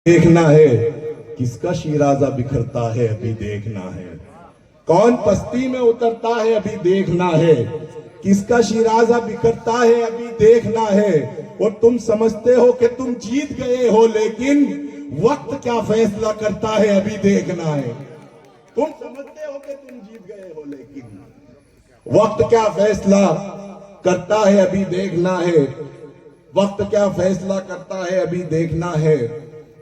देखना है किसका शिराजा बिखरता है, अभी देखना है। कौन पस्ती में उतरता है, अभी देखना है। किसका शिराजा बिखरता है, अभी देखना है। और तुम समझते हो कि तुम जीत गए हो, लेकिन वक्त क्या फैसला करता है, अभी देखना है। तुम समझते हो कि तुम जीत गए हो, लेकिन वक्त क्या फैसला करता है, अभी देखना है। वक्त क्या फैसला करता है, अभी देखना है।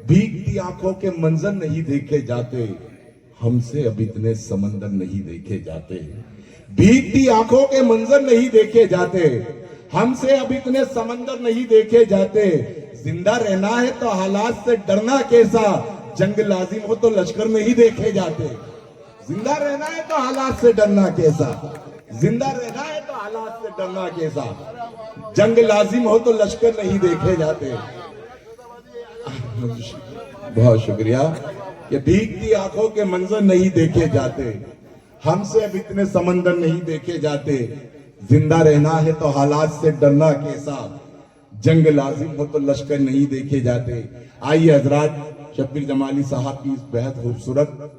भीगती आंखों के मंजर नहीं देखे जाते, हमसे अब इतने समंदर नहीं देखे जाते। भीगती आंखों के मंजर नहीं देखे जाते, हमसे अब इतने समंदर नहीं देखे जाते। जिंदा रहना है तो हालात से डरना कैसा, जंग लाजिम हो तो लश्कर नहीं देखे जाते। जिंदा रहना है तो हालात से डरना कैसा, जिंदा रहना है तो हालात से डरना कैसा। जंग लाजिम हो तो लश्कर नहीं देखे जाते। बहुत शुक्रिया। ये भीगती आंखों के मंजर नहीं देखे जाते, हमसे अब इतने समंदर नहीं देखे जाते। जिंदा रहना है तो हालात से डरना कैसा, जंग लाजिम हो तो लश्कर नहीं देखे जाते। आइए हजरात, शब्बीर जमाली साहब की इस बेहद खूबसूरत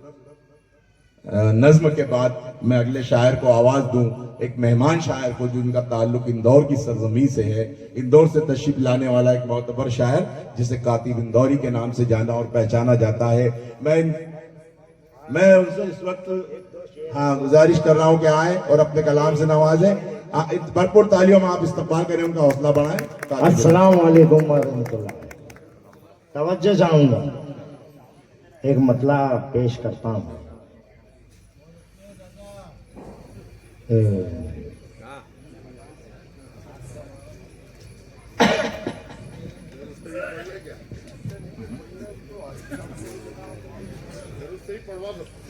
नज्म के बाद मैं अगले शायर को आवाज दूं, एक मेहमान शायर को जिनका ताल्लुक इंदौर की सरजमी से है। इंदौर से तशरीफ लाने वाला एक मोतबर शायर जिसे कातिब इंदौरी के नाम से जाना और पहचाना जाता है। मैं उनसे इस वक्त गुजारिश कर रहा हूं कि आए और अपने कलाम से नवाजें। भरपूर तालियों में आप इस्तकबाल करें, उनका हौसला बढ़ाएं। अस्सलाम वालेकुम वरहमतुल्लाह। तवज्जो चाहूंगा, एक मतला पेश करता हूं।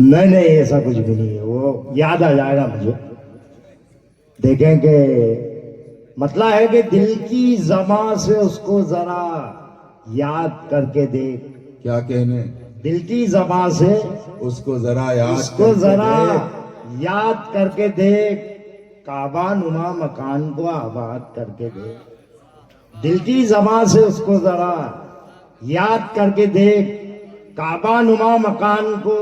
नहीं ऐसा कुछ भी नहीं है, वो याद आ जाएगा मुझे। देखें कि मतलब है कि दिल की ज़बां से उसको जरा याद करके देख। क्या कहने, दिल की ज़बां से उसको जरा याद, उसको जरा याद करके देख, काबा नुमा मकान को आबाद करके देख। दिल की ज़बां से उसको जरा याद करके देख, काबा नुमा मकान को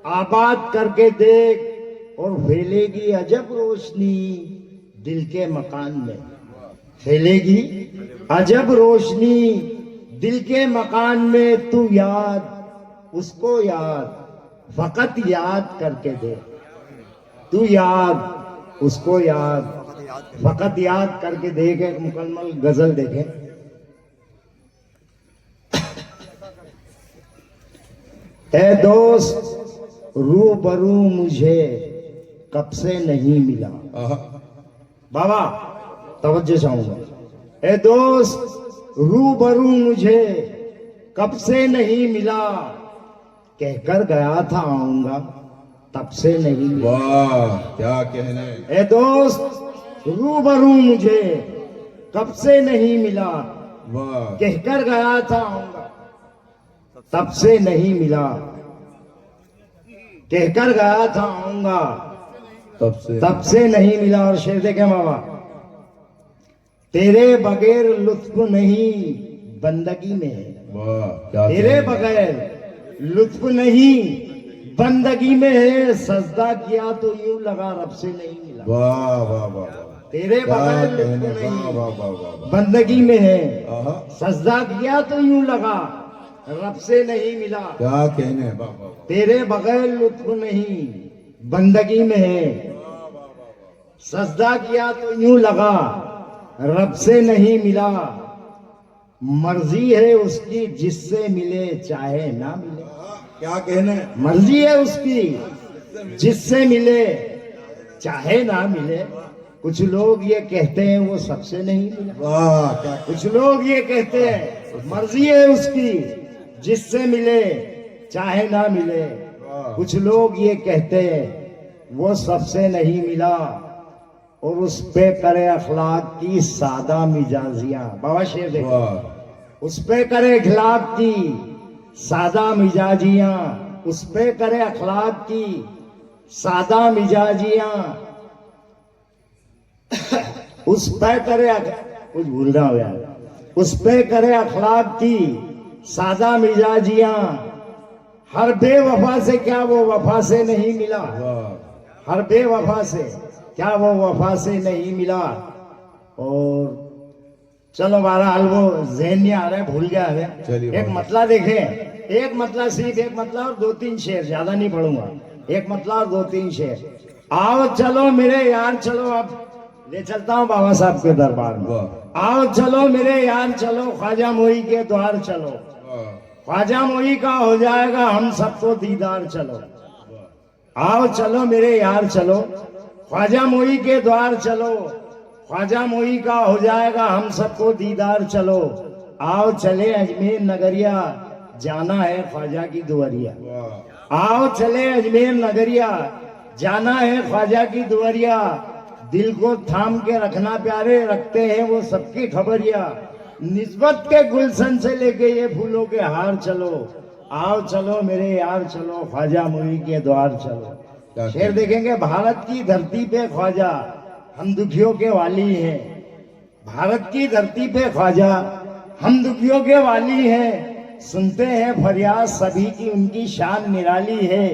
आबाद करके देख। और फैलेगी अजब रोशनी दिल के मकान में, फैलेगी अजब रोशनी दिल के मकान में। तू याद उसको याद फकत याद करके दे, तू याद उसको याद फकत याद करके देख। एक मुकम्मल गजल देखें। ए दोस्त रूबरू मुझे कब से नहीं मिला। बाबा तवज्जो चाहूंगा। ए दोस्त रूबरू मुझे कब से नहीं मिला, कहकर गया था आऊंगा तब से नहीं मिला। वाह क्या कहने। ए दोस्त रूबरू मुझे कब से नहीं मिला, वाह कहकर गया था आऊंगा तब से नहीं मिला, कहकर गया था आऊंगा तब से नहीं मिला। और शेर देखें बाबा, तेरे बगैर लुत्फ नहीं बंदगी में है। वाह क्या तेरे बगैर लुत्फ नहीं बंदगी में है, सजदा किया तो यूं लगा रब से नहीं मिला। वाह वाह वाह। तेरे बगैर लुत्फ वाह नहीं वाह वाह। बंदगी में है, आहा, सजदा किया तो यूं लगा रब से नहीं मिला। क्या कहने। वाह वाह। तेरे बगैर लुत्फ नहीं बंदगी में है, सजदा किया तो यूं लगा रब से नहीं मिला। मर्जी है उसकी जिससे मिले चाहे ना मिले। क्या कहने। मर्जी है उसकी जिससे मिले चाहे ना मिले। कुछ लोग ये कहते हैं वो सबसे नहीं मिला। वाह क्या। कुछ लोग ये कहते हैं मर्जी है उसकी जिससे मिले चाहे ना मिले। कुछ लोग ये कहते हैं वो सबसे नहीं मिला, और उस पे करे अखलाक की सादा मिजाजियां। बाबा शेर देखो, उस पे करे अखलाक की सादा मिजाजियां, उस पे करे अखलाक की सादा मिजाजियां। उस पे करे कुछ भूल रहा हो यार, उस पे करे अखलाक की सादा मिजाजियां, हर बेवफा से क्या वो वफा से नहीं मिला, हर बेवफा से क्या वो वफा से नहीं मिला। और चलो बहरहाल वो ज़हन नहीं आ रहा है, भूल गया है। चलिए, एक मतला देखें, एक मतला सिर्फ एक मतला और 2-3 शेर, ज्यादा नहीं पढ़ूंगा। एक मतला और 2-3 शेर। आओ चलो मेरे यार चलो, अब ले चलता हूँ बाबा साहब के दरबार में। आओ चलो मेरे यार चलो, ख्वाजा मोई के द्वार चलो, ख्वाजा मोई का हो जाएगा हम सबको दीदार चलो। आओ चलो मेरे यार चलो, ख्वाजा मोई के द्वार चलो, ख्वाजा मोई का हो जाएगा हम सबको दीदार चलो। आओ चले अजमेर नगरिया, जाना है ख्वाजा की दुआरिया। आओ चले अजमेर नगरिया, जाना है ख्वाजा की दुआरिया। दिल को थाम के रखना प्यारे, रखते हैं वो सबकी खबरिया। निस्बत के गुलशन से लेके ये फूलों के हार चलो। आओ चलो मेरे यार चलो, ख्वाजा मोई के द्वार चलो। शेर देखेंगे, भारत की धरती पे ख्वाजा हम दुखियों के वाली हैं। भारत की धरती पे ख्वाजा हम दुखियों के वाली हैं। सुनते हैं फरियाद सभी की, उनकी शान निराली है।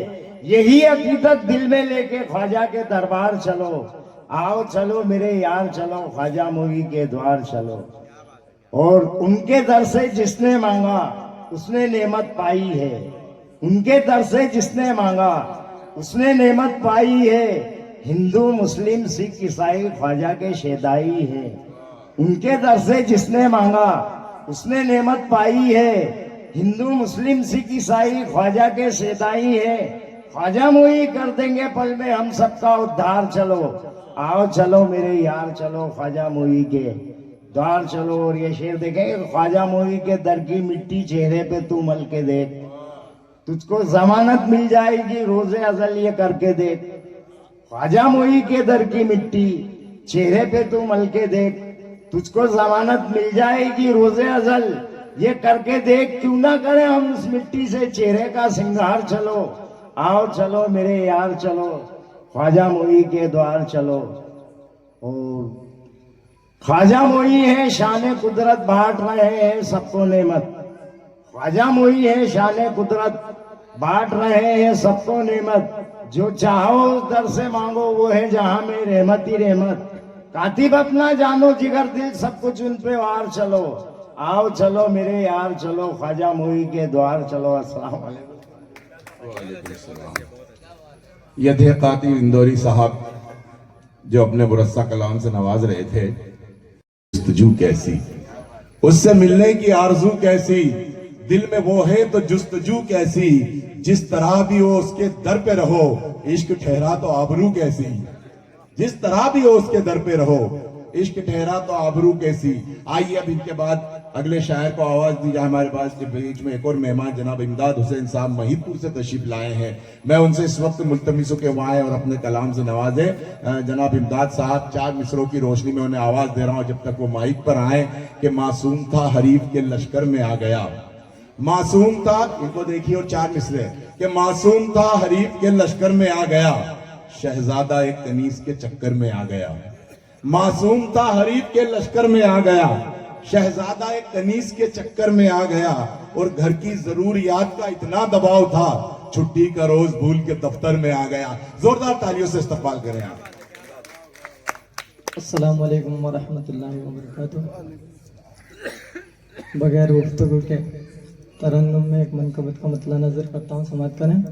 यही हकीकत दिल में लेके ख्वाजा के दरबार चलो। आओ चलो मेरे यार चलो, ख्वाजा मोई के द्वार चलो। और उनके दर से जिसने मांगा उसने नेमत पाई है। उनके दर से जिसने मांगा उसने नेमत पाई है। हिंदू मुस्लिम सिख ईसाई ख्वाजा के शेदाई है। उनके दर से जिसने मांगा उसने नेमत पाई है। हिंदू मुस्लिम सिख ईसाई ख्वाजा के शेदाई है। ख्वाजा मोई कर देंगे पल में हम सबका उद्धार चलो। आओ चलो मेरे यार चलो, ख्वाजा मोई के द्वार चलो। और ये शेर देखेंगे, ख्वाजा मोई के दर की मिट्टी चेहरे पे तू मल के देख, तुझको जमानत मिल जाएगी रोजे अजल ये करके देख। ख्वाजा मोई के दर की मिट्टी चेहरे पे तू मल के देख, तुझको जमानत मिल जाएगी रोजे अजल ये करके देख। क्यों ना करें हम उस मिट्टी से चेहरे का सिंगार चलो। आओ चलो मेरे यार चलो, ख्वाजा मोई के द्वार चलो। और ख्वाजा मोई है शान कुदरत, बांट रहे हैं सबको नेमत। ख्वाजा मोई है शान कुदरत, बांट रहे हैं सबको नेमत। जो चाहो दर से मांगो, वो है जहां में रहमत ही रहमत। कातिब अपना जानो जिगर दिल, सब कुछ उन पे वार चलो। आओ चलो मेरे यार चलो, ख्वाजा मोई के द्वार चलो। अस्सलाम वालेकुम। ये थे कातिब इंदौरी साहब जो अपने मुरस्सा कलाम से नवाज रहे थे। जुस्तजू कैसी, उससे मिलने की आरजू कैसी, दिल में वो है तो जुस्तजू कैसी। जिस तरह भी हो उसके दर पे रहो, इश्क ठहरा तो आबरू कैसी। जिस तरह भी हो उसके दर पे रहो, इश्क ठहरा तो आबरू कैसी। आइए अब इनके बाद अगले शायर को आवाज दी जाए। हमारे पास के बीच में एक और मेहमान जनाब इमदाद हुसैन साहब महिदपुर से तशरीफ लाए हैं। मैं उनसे इस वक्त मुल्तमिस हूं कि वो आए और अपने कलाम से नवाजे। जनाब इमदाद साहब, 4 मिसरों की रोशनी में उन्हें आवाज दे रहा हूं जब तक वो माइक पर आए। कि मासूम था हरीफ के लश्कर में आ गया, मासूम था, इनको देखिए, और 4 मिसरे कि मासूम था हरीफ के लश्कर में आ गया, शहजादा एक कनीज के चक्कर में आ गया। मासूम था हरीफ के लश्कर में आ गया, शहजादा एक कनीज के चक्कर में आ गया। और घर की जरूरियात का इतना दबाव था, छुट्टी का रोज भूल के दफ्तर में आ गया। जोरदार तालियों से इस्तकबाल करें आप। अस्सलाम वालेकुम वरहमतुल्लाहि वबरकातुहू। बगैर गुफ्तगू के तरन्नुम में एक मनकबत का मतला नजर करता हूँ, समाप्त करें।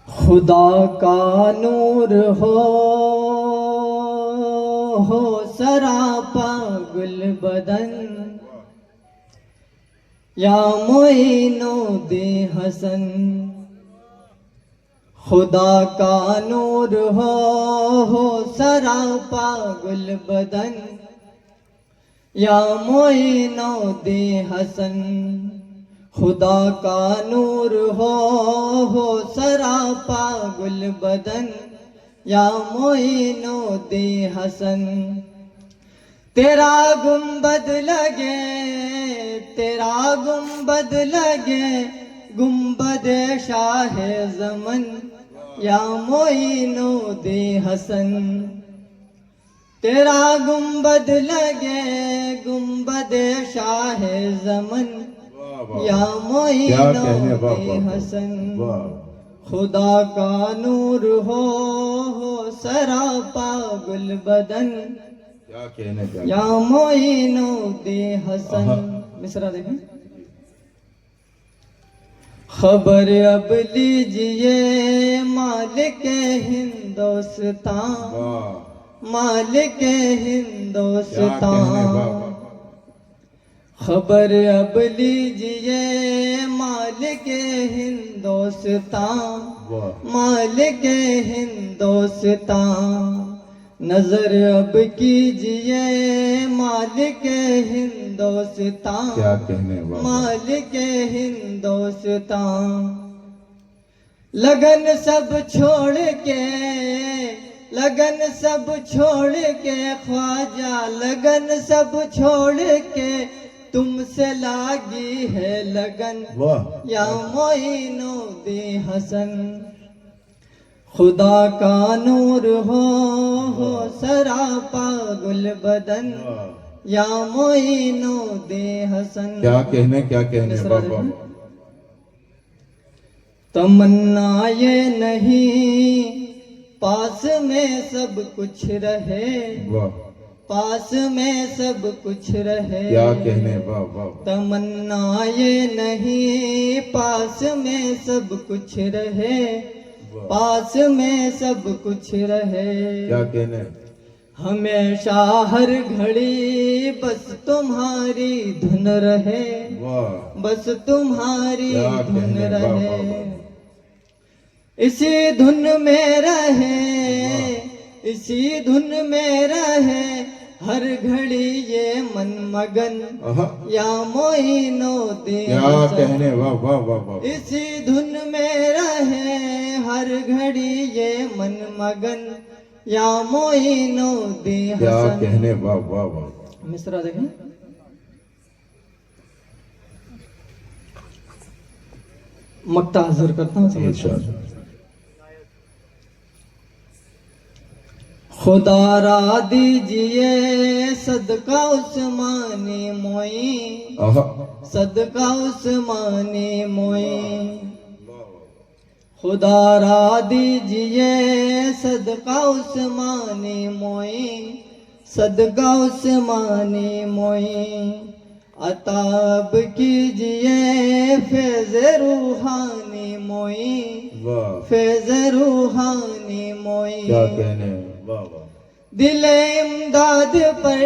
खुदा का नूर हो सरापा गुल बदन, या मोइनो दे हसन। खुदा का नूर हो सरापा गुल बदन, या मोइनो दे हसन। खुदा का नूर हो सरापा गुल बदन, या मोइनो दे हसन। तेरा गुंबद लगे, तेरा गुंबद लगे, गुंबद शाह जमन, या मोइनो दे हसन। तेरा गुंबद लगे गुंबद शाह जमन वाह वाह या क्या कहने, वाह मोइनो वाह हसन वाह खुदा का नूर हो सरापा गुल बदन क्या कहने, क्या या मोइनो दे हसन। आहा। मिसरा देखें। खबर अब लीजिए मालिक हिंदुस्तान वाह मालिक क्या कहने, हिंदुस्तान। वाह वाह खबर अब लीजिए मालिक हिंदुस्तान वाह मालिक हिंदुस्तान। नजर अब कीजिए मालिक हिंदुस्तान क्या कहने, वाह वाह मालिक हिंदुस्तान। लगन सब छोड़ के लगन सब छोड़ के ख्वाजा लगन सब छोड़ के तुमसे लागी है लगन वाह या मोइनो दे हसन। खुदा का नूर हो सरापा गुल बदन वाह। या मोइनो दे हसन। क्या कहने, क्या कहने, मिसरा वाह वाह देखें। तमन्ना ये नहीं पास में सब कुछ रहे वाह पास में सब कुछ रहे। क्या कहने, वाह वाह तमन्ना ये नहीं पास में सब कुछ रहे वाह पास में सब कुछ रहे। क्या कहने, हमेशा हर घड़ी बस तुम्हारी धुन रहे वाह बस तुम्हारी क्या धुन कहने, वाह, रहे। वाह, वाह। इसी धुन में रहे इसी धुन में रहे हर घड़ी ये मन मगन आहा। या मोइनो दे क्या हसन। कहने, वाह वाह वाह वाह इसी धुन में रहे हर घड़ी ये मन मगन या मोइनो दे क्या हसन। कहने, वाह वाह वाह मिसरा देखें। मक्ता हाजिर करता हूँ समझ। इरशाद। खुदा रा दीजिए सदका उस्मानी मोई आहा। सदका उस्मानी मोई। खुदा रा दीजिए सदका उस्मानी मोई सदका उस्मानी मोई। अताब कीजिए फैज़ रूहानी मोई वाह फैज़ रूहानी मोई। क्या कहने, वाह वाह दिले इमदाद पर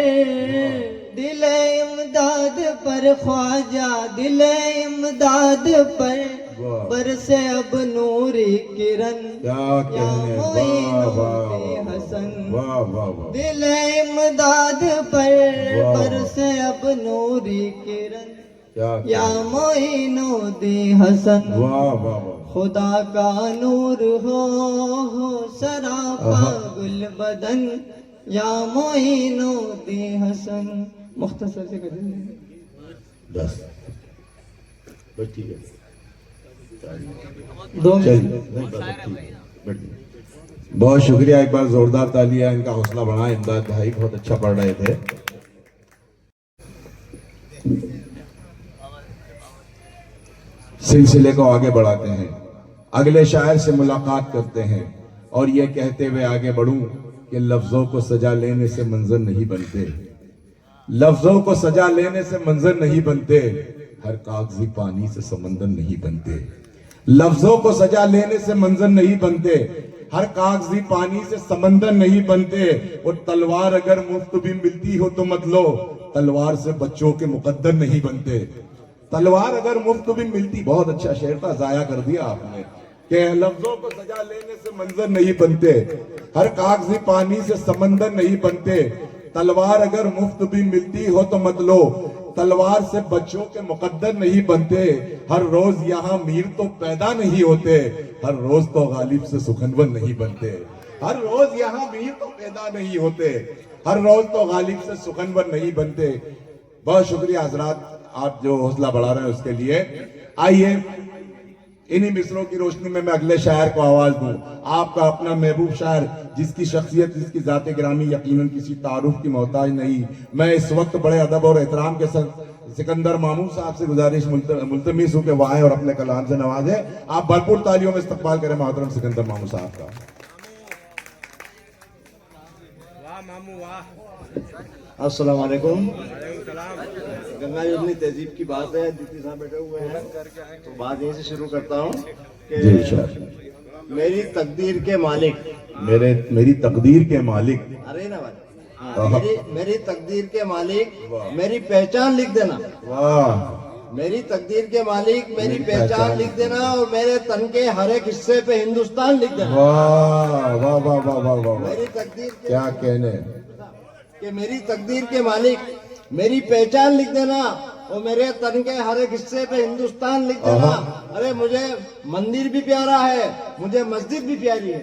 दिले इमदाद पर ख्वाजा दिले इमदाद पर वाह बरसे अब नूरी किरण क्या या कहने, वाह मोइनो वाह दे हसन। वाह वाह वाह दिले इमदाद पर वाह। बरसे अब नूरी किरण क्या या कहने, मोइनो दे हसन। वाह वाह वाह खुदा का नूर हो सरापा आहा। गुल बदन या मोइनो दे हसन। मुख्तसर से कर दीजिए। बस बस ठीक है 2 चलिए मिनट। नहीं, बस ठीक है, बैठिए। बहुत शुक्रिया, एक बार जोरदार तालियां इनका हौसला बढ़ा। इमदाद भाई बहुत अच्छा पढ़ रहे थे। सिलसिले को आगे बढ़ाते हैं, अगले शायर से मुलाकात करते हैं और ये कहते हुए आगे बढ़ूं कि लफ्जों को सजा लेने से मंजर नहीं बनते लफ्जों को सजा लेने से मंजर नहीं बनते हर कागजी पानी से समंदर नहीं बनते लफ्जों को सजा लेने से मंजर नहीं बनते हर कागजी पानी से समंदर नहीं बनते। और तलवार अगर मुफ्त भी मिलती हो तो मत लो, तलवार से बच्चों के मुकद्दर नहीं बनते। तलवार अगर मुफ्त भी मिलती, बहुत अच्छा शेर था, जाया कर दिया आपने, कि लफ्जों को सजा लेने से मंजर नहीं बनते हर कागजी पानी से समंदर नहीं बनते। तलवार अगर मुफ्त भी मिलती हो तो मत लो, तलवार से बच्चों के मुकद्दर नहीं बनते। हर रोज यहाँ मीर तो पैदा नहीं होते, हर रोज तो गालिब से सुखनवर नहीं बनते। हर रोज यहाँ मीर तो पैदा नहीं होते, हर रोज तो गालिब से सुखनवर नहीं बनते। बहुत शुक्रिया हजरात, आप जो हौसला बढ़ा रहे हैं उसके लिए। आइए इन्हीं मिसरों की रोशनी में मैं अगले शायर को आवाज दूं। आपका अपना महबूब शायर, जिसकी शख्सियत, जिसकी जाते ग्रामी यकीनन किसी तारुफ की मोहताज नहीं। मैं इस वक्त बड़े अदब और एहतराम के साथ सिकंदर मामू साहब से गुजारिश मुल्तमिस हूं कि वो आए और अपने कलाम से नवाजे। आप भरपूर तालियों में इस्तकबाल करें मोहतरम सिकंदर मामू साहब का। अस्सलाम वालेकुम। गंगा यमुनी तहजीब की बात है, डिप्टी साहब बैठे हुए हैं, तो बात यहीं से शुरू करता हूँ जी कि शायर। मेरी तकदीर के मालिक, मेरी तकदीर के मालिक, अरे ना भाई, हाँ, मेरी तकदीर के मालिक, मेरी पहचान लिख देना। वाह, मेरी तकदीर के मालिक, मेरी पहचान लिख देना, और मेरे तन के हर एक हिस्से पे हिंदुस्तान लिख देना। वाह वाह वाह वाह वाह वाह, मेरी तकदीर के, क्या कहने। कि मेरी तकदीर के मालिक, मेरी पहचान लिख देना, और मेरे तन के हर एक हिस्से पे हिंदुस्तान लिख देना। अरे मुझे मंदिर भी प्यारा है, मुझे मस्जिद भी प्यारी है,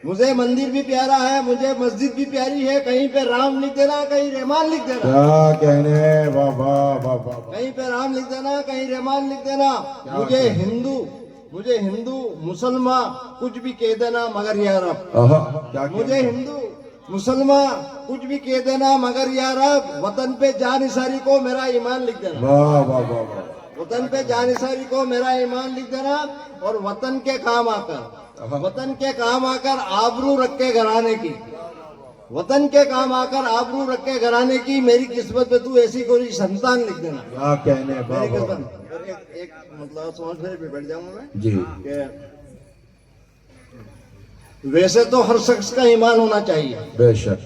मुझे मंदिर भी प्यारा है, मुझे मस्जिद भी प्यारी है। कहीं पे राम लिख देना, कहीं रहमान लिख देना। क्या कहने, वाह वाह वाह वाह। कहीं पे राम लिख देना, कहीं रहमान लिख देना। मुझे हिंदू मुसलमान कुछ भी कह देना, मगर यार अब क्या मुझे हिंदू मुसलमान कुछ भी कह देना, मगर यार अब वतन पे जानिसारी को मेरा ईमान लिख देना। वाह वाह वाह वाह। वतन पे जानिसारी को मेरा ईमान लिख देना, और वतन के काम आकर आबरू रख के घराने की, वतन के काम आकर आबरू रख के घराने की मेरी किस्मत पे तू ऐसी कोई संतान लिख देना। क्या कहने, वाह मेरी वाह। किस्मत एक मतलब समझ में बैठ जाऊंगा मैं जी। कि वैसे तो हर शख्स का ईमान होना चाहिए, बेशक,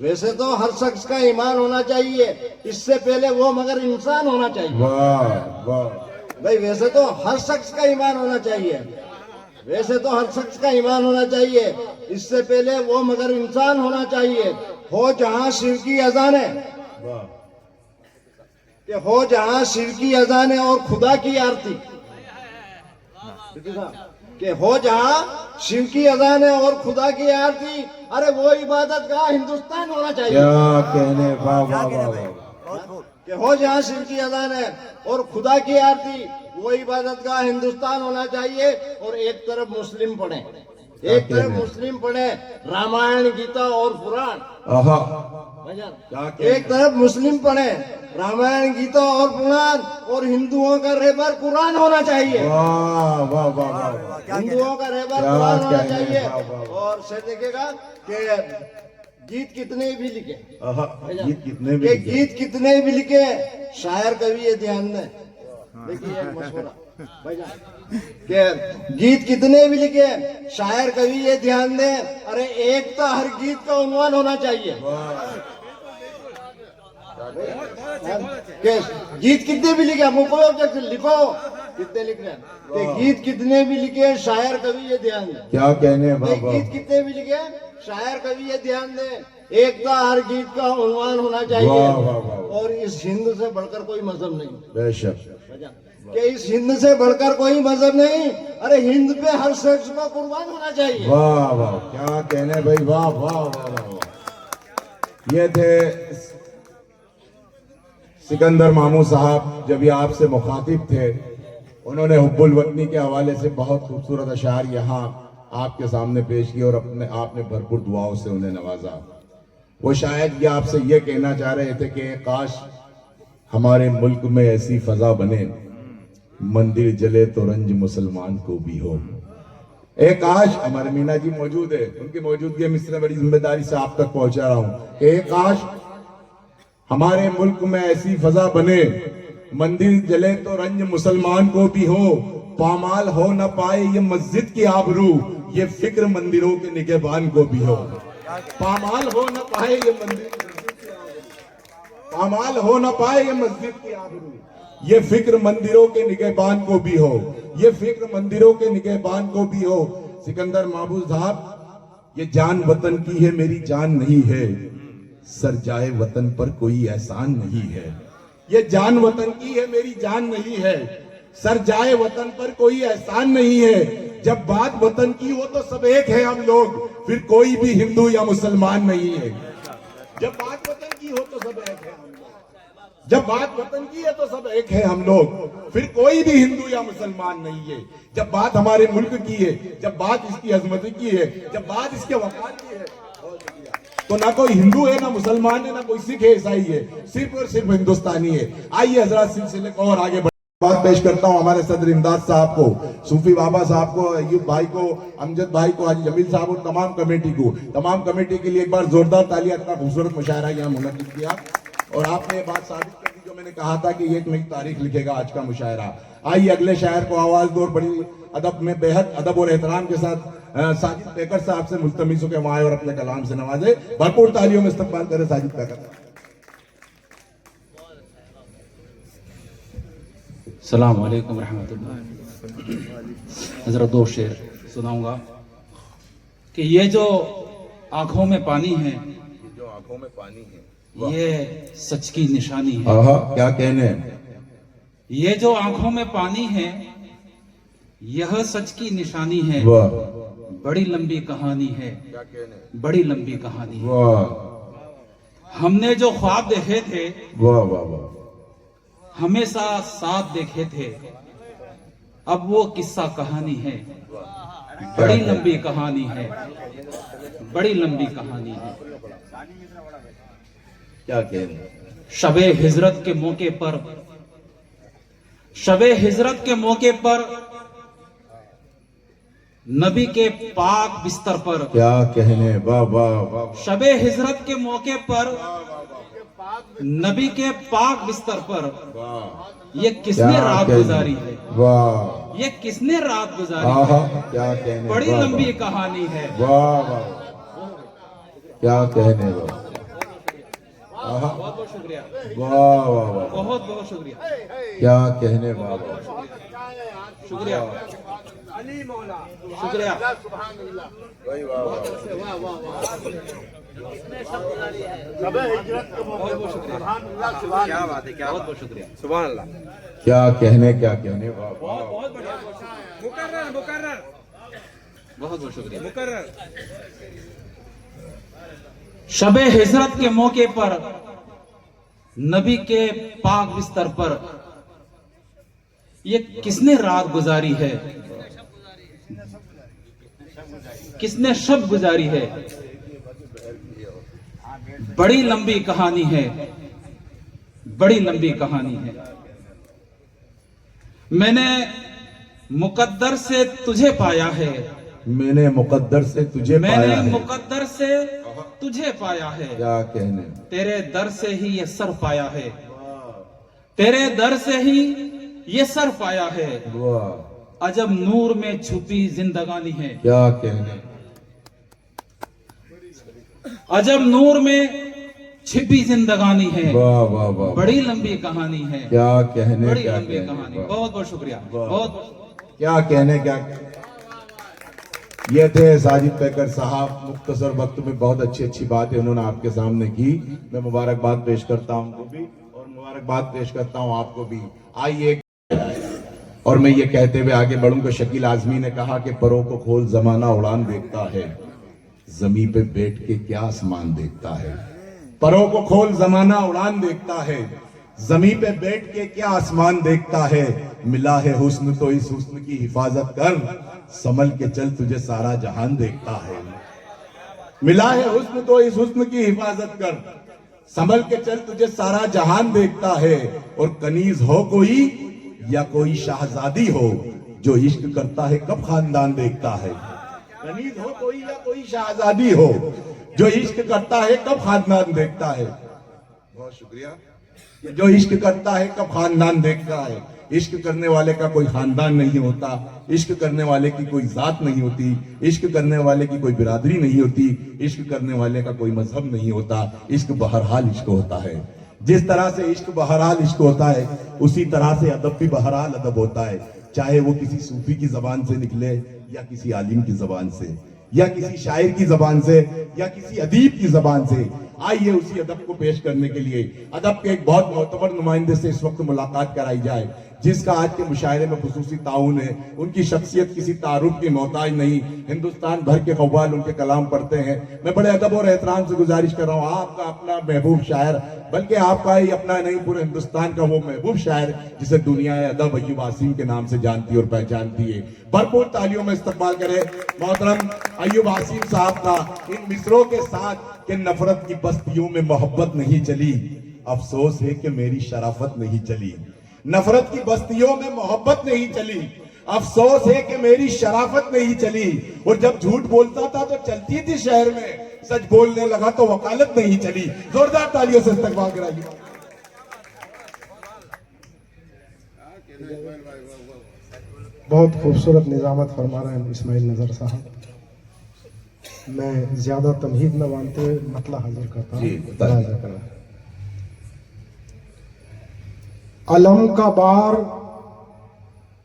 वैसे तो हर शख्स का ईमान होना चाहिए, इससे पहले वो मगर इंसान होना चाहिए। वाह वाह। भाई वैसे तो हर शख्स का ईमान होना चाहिए, वैसे तो हर शख्स का ईमान होना चाहिए, इससे पहले वो मगर इंसान होना चाहिए। हो जहां शिव की अजान है, वाह, कि हो जहां शिव की अजान है और खुदा की आरती, कि हो जहां शिव की अजान है और खुदा की आरती, अरे वो इबादत गाह हिंदुस्तान होना चाहिए। क्या कहने, वाह वाह वाह वाह। कि हो जहां शिव की अजान है और खुदा की आरती, वो इबादत गाह हिंदुस्तान होना चाहिए। और एक तरफ मुस्लिम पढ़े, एक तरफ मुस्लिम पढ़े रामायण, गीता और पुराण। एक तरफ मुस्लिम पढ़े रामायण, गीता और पुराण, और हिंदुओं का रहबर कुरान होना चाहिए। वाह वाह वाह वाह। हिंदुओं का रहबर क्या कुरान होना कहने, चाहिए। वाह, वाह, वाह। और से देखेगा कि गीत कितने भी लिखे, गीत कितने भी कि लिखे। गीत कितने भी लिखे, शायर कवि ये ध्यान दें। देखिए एक मशवरा भाईजान, कि गीत कितने भी लिखे, शायर कवि ये ध्यान दें, अरे एकता हर गीत का उन्वान होना चाहिए। कि गीत कितने भी लिखे, हम कोई ऑब्जेक्शन लिखो, कितने लिख रहे हैं, कि गीत कितने भी लिखे, शायर कवि ये ध्यान दें। क्या कहने, वाह भाई वाह। गीत कितने भी लिखे, शायर कवि ये ध्यान दें, एकता हर गीत का उन्वान होना चाहिए। वाह वाह वाह। और इस हिंद से बढ़कर कोई मजहब नहीं, बेशक, कि इस हिंद से बढ़कर कोई मजहब नहीं, अरे हिंद पे हर शख्स को कुर्बान होना चाहिए। वाह वाह। क्या कहने भाई, वाह वाह वाह वाह। ये थे सिकंदर मामू साहब, जब ये आपसे मुखातिब थे, उन्होंने हुब्बुल वतनी के हवाले से बहुत खूबसूरत अशार यहाँ आपके सामने पेश किए, और आपने भरपूर दुआओं से उन्हें नवाजा। वो शायद ये आपसे ये कहना चाह रहे थे कि काश हमारे मुल्क में ऐसी फजा बने, मंदिर जले तो रंज मुसलमान को भी हो। एक काश, हमारे मीना जी मौजूद है, उनकी मौजूदगी में इसलिए बड़ी जिम्मेदारी से आप तक पहुंचा रहा हूं। एक काश हमारे मुल्क में ऐसी फजा बने, मंदिर जले तो रंज मुसलमान को भी हो, पामाल हो न पाए ये मस्जिद की आबरू, ये फिक्र मंदिरों के निगहबान को भी हो। पामाल हो न पाए ये मंदिर, पामाल हो न पाए ये मस्जिद की आबरू, ये फिक्र मंदिरों के निगहबान को भी हो, ये फिक्र मंदिरों के निगहबान को भी हो। सिकंदर महबूब साहब, ये जान वतन की है, मेरी जान नहीं है, सर जाए वतन पर कोई एहसान नहीं है। ये जान वतन की है, मेरी जान नहीं है, सर जाए वतन पर कोई एहसान नहीं है। जब बात वतन की हो तो सब एक है हम लोग, फिर कोई भी हिंदू या मुसलमान नहीं है। जब बात वतन की हो तो सब एक है हम लोग, जब बात वतन की है तो सब एक है हम लोग, फिर कोई भी हिंदू या मुसलमान नहीं है। जब बात हमारे मुल्क की है, जब बात इसकी अजमती की है, जब बात इसके वफार की है, तो ना कोई हिंदू है, ना मुसलमान है, ना कोई सिख है, ईसाई है, सिर्फ और सिर्फ हिंदुस्तानी है। आइए हजरत सिलसिले को और आगे बात पेश करता हूं हमारे सदर इमदाद साहब को, सूफी बाबा साहब को, अयूब भाई को, अमजद भाई को, हाजी जमील साहब और तमाम कमेटी को, तमाम कमेटी के लिए एक बार जोरदार तालियां। इतना खूबसूरत मुशायरा यहाँ मुनक्किद किया और आपने ये बात साबित कर दी जो मैंने कहा था कि एक नई तारीख लिखेगा आज का मुशायरा। आइए अगले शायर को आवाज दो और बड़ी अदब में, बेहद अदब और एहतराम के साथ साजिद पेकर साहब से मुल्तमिस हो के वहां आए और अपने कलाम से नवाजे। भरपूर तालियों में इस्तकबाल करें साजिद पेकर। अस्सलाम वालेकुम रहमतुल्लाह। हजरत दो शेर सुनाऊंगा कि ये जो आंखों में पानी है, जो आंखों में पानी है, ये सच की निशानी है। आहा, क्या कहने। ये जो आंखों में पानी है, यह सच की निशानी है। वाह, बड़ी लंबी कहानी है, क्या कहने, बड़ी लंबी कहानी है। वाह हमने जो ख्वाब देखे थे, वाह वाह वाह, हमेशा साथ देखे थे, अब वो किस्सा कहानी है। बड़ी लंबी कहानी है, बड़ी लंबी कहानी है। क्या कहने। शबे हिजरत के मौके पर, शबे हिजरत के मौके पर नबी के पाक बिस्तर पर, क्या कहने। वाह वाह वाह, शबे हिजरत के मौके पर नबी के पाक बिस्तर पर ये किसने क्या रात कहने। गुजारी है, वाह, ये किसने रात गुजारी आहा, है। क्या कहने। बड़ी वाह, लंबी कहानी है। वाह वाह, क्या कहने। वाह, आहा, बहुत बहुत शुक्रिया, वाह वाह वाह, बहुत बहुत शुक्रिया, क्या कहने। वाह वाह, शुक्रिया, शुक्रिया। क्या बात है, क्या बहुत बहुत शुक्रिया, सुभान अल्लाह। क्या कहने, क्या कहने। वाह बहुत बहुत बढ़िया, मुकर्रर मुकर्रर, बहुत बहुत शुक्रिया, मुकर्रर। शबे हिजरत के मौके पर नबी के पाक बिस्तर पर ये किसने रात गुजारी है, किसने शब गुजारी है। बड़ी लंबी कहानी है, बड़ी लंबी कहानी है। मैंने मुकद्दर से तुझे पाया है, मैंने मुकद्दर से तुझे पाया मैंने है। मुकद्दर से तुझे पाया है। क्या कहने। तेरे दर से ही ये सर पाया है, तेरे दर से ही ये सर पाया है। वाह, अजब नूर में छुपी जिंदगानी है, क्या कहने। अजब नूर में छिपी जिंदगानी है। वाह वाह वाह, बड़ी लंबी कहानी है, क्या कहने। बड़ी क्या लंबी कहने। कहानी। वाह, बहुत बहुत शुक्रिया, वाह। बहुत। क्या कहने। क्या ये थे साजिद पेकर साहब, मुख्तसर वक्त में बहुत अच्छी अच्छी बातें उन्होंने आपके सामने की। मैं मुबारकबाद पेश करता हूं उनको भी और मुबारकबाद पेश करता हूं आपको भी। आइए, और मैं ये कहते हुए आगे बढ़ूंगा। शकील आजमी ने कहा कि परों को खोल जमाना उड़ान देखता है, जमीन पे बैठ के क्या आसमान देखता है। परों को खोल जमाना उड़ान देखता है, जमीन पे बैठ के क्या आसमान देखता है। मिला है हुस्न तो इस हुस्न की हिफाजत कर, संभल के चल तुझे सारा जहान देखता है। मिला है हुस्न तो इस हुस्न की हिफाजत कर, संभल के चल तुझे सारा जहान देखता है। और कनीज हो कोई या कोई शाहजादी हो, जो इश्क करता है कब खानदान देखता है। कनीज हो कोई या कोई शाहजादी हो, जो इश्क करता है कब खानदान देखता है। बहुत शुक्रिया। जो इश्क करता है कब खानदान देखता है। इश्क करने वाले का कोई खानदान नहीं होता, इश्क करने वाले की कोई जात नहीं होती, इश्क करने वाले की कोई बिरादरी नहीं होती, इश्क करने वाले का कोई मजहब नहीं होता। इश्क बहरहाल इश्क होता है। जिस तरह से इश्क बहरहाल इश्क होता है, उसी तरह से अदब भी बहरहाल अदब होता है। चाहे वो किसी सूफी की जबान से निकले या किसी आलिम की जबान से या किसी शायर की जबान से या किसी अदीब की जबान से। आइए उसी अदब को पेश करने के लिए अदब के एक बहुत मोतबर नुमाइंदे से इस वक्त मुलाकात कराई जाए। जिसका आज के मुशायरे में खुसूसी ताउन है। उनकी शख्सियत किसी तारुफ की मोहताज नहीं। हिंदुस्तान भर के कव्वाल उनके कलाम पढ़ते हैं। मैं बड़े अदब और एहतराम से गुजारिश कर रहा हूँ, आपका अपना महबूब शायर, बल्कि आपका ही अपना नहीं, पूरे हिंदुस्तान का वो महबूब शायर जिसे दुनिया अदब अय्यूब आसिम के नाम से जानती और पहचानती है। भरपूर तालियों में इस्तकबाल करें मोहतरम अय्यूब आसिम साहब का इन मिसरों के साथ कि नफरत की बस्तियों में मोहब्बत नहीं चली, अफसोस है कि मेरी शराफत नहीं चली। नफरत की बस्तियों में मोहब्बत नहीं चली, अफसोस है कि मेरी शराफत नहीं चली। और जब झूठ बोलता था तो चलती थी शहर में, सच बोलने लगा तो वकालत नहीं चली। जोरदार तालियों से इस्तकबाल कराइए। बहुत खूबसूरत निजामत फरमा रहे हैं इस्माइल नजर साहब। मैं ज्यादा तमहीद न मानते हुए मतला हाजिर करता हूँ। अलम का बार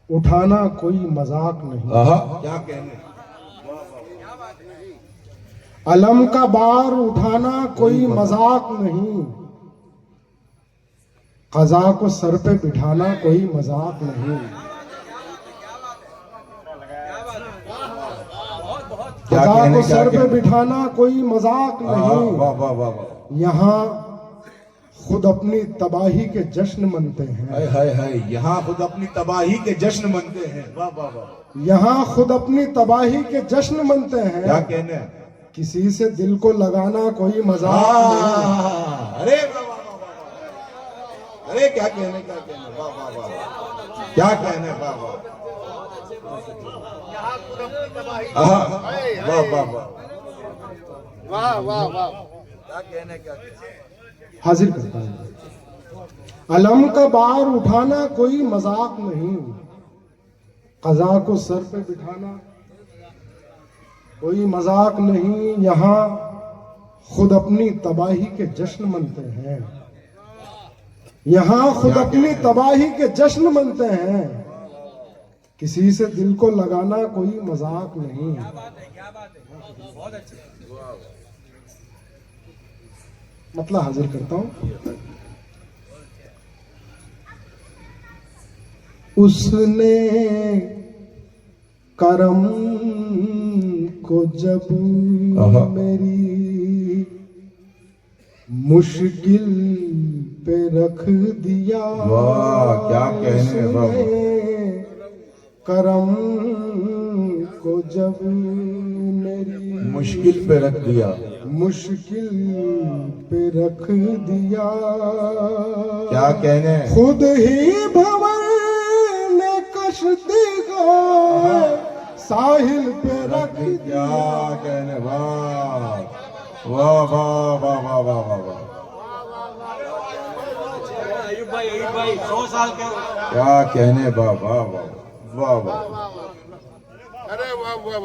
उठाना कोई मजाक नहीं। क्या कहने, अलम का बार उठाना कोई मजाक नहीं, कज़ा को सर पे बिठाना कोई मजाक नहीं। कज़ा को सर पे बिठाना कोई मजाक नहीं। यहाँ खुद अपनी तबाही के जश्न मनते हैं। हाय यहाँ खुद अपनी तबाही के जश्न मनते हैं। वाह वाह वाह। यहाँ खुद अपनी तबाही के जश्न मनते हैं। क्या कहने, किसी से दिल को लगाना कोई मजाक नहीं। अरे वाह वाह वाह, अरे क्या कहने, क्या कहने, वाह वाह वाह, क्या कहने, वाह वाह वाह वाह वाह, क्या कहने, क्या कहने। हाजिर करता हूं। अलम का बार उठाना कोई मजाक नहीं, कज़ा को सर पे बिठाना कोई मजाक नहीं। यहाँ खुद अपनी तबाही के जश्न मनते हैं। यहाँ खुद अपनी तबाही के जश्न मनते हैं। किसी से दिल को लगाना कोई मजाक नहीं। मतलब हाजिर करता हूं। उसने करम को जब मेरी मुश्किल पे रख दिया। वाह क्या कहने, उसने करम को जब मेरी मुश्किल पे रख दिया, मुश्किल पे रख दिया। क्या कहने, खुद ही भंवर ने कश्ती को साहिल पे रख क्या दिया। कहने, वाह वाह वाह वाह वाह वाह वाह वाह, भाई 100 साल के क्या कहने, वाह वाह वाह वाह वाह,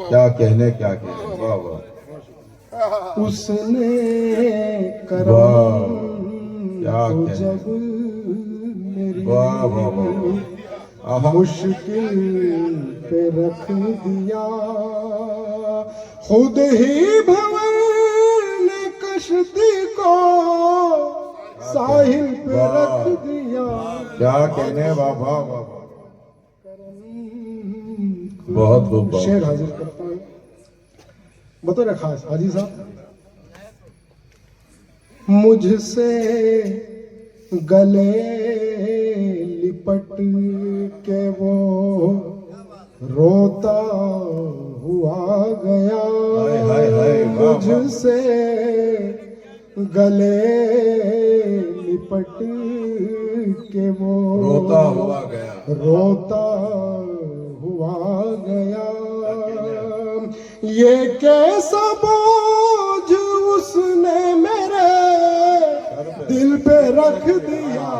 क्या कहने, क्या कहने, वाह वाह। उसने करम क्या को कहने, जब मेरी वाह वाह वाह, मुश्किल पे रख दिया। खुद ही भंवर ने कश्ती को साहिल पे रख दिया। क्या कहने, वाह वाह वाह, बहुत खूब। शेर हाजिर करता हूँ बतौर खास हाजी साहब। मुझसे गले लिपट के वो रोता हुआ गया। हाय हाय हाय, वाह वाह। मुझसे गले लिपट के वो रोता हुआ गया, रोता हुआ गया। ये कैसा बोझ उसने मेरे दिल पे रख दिया।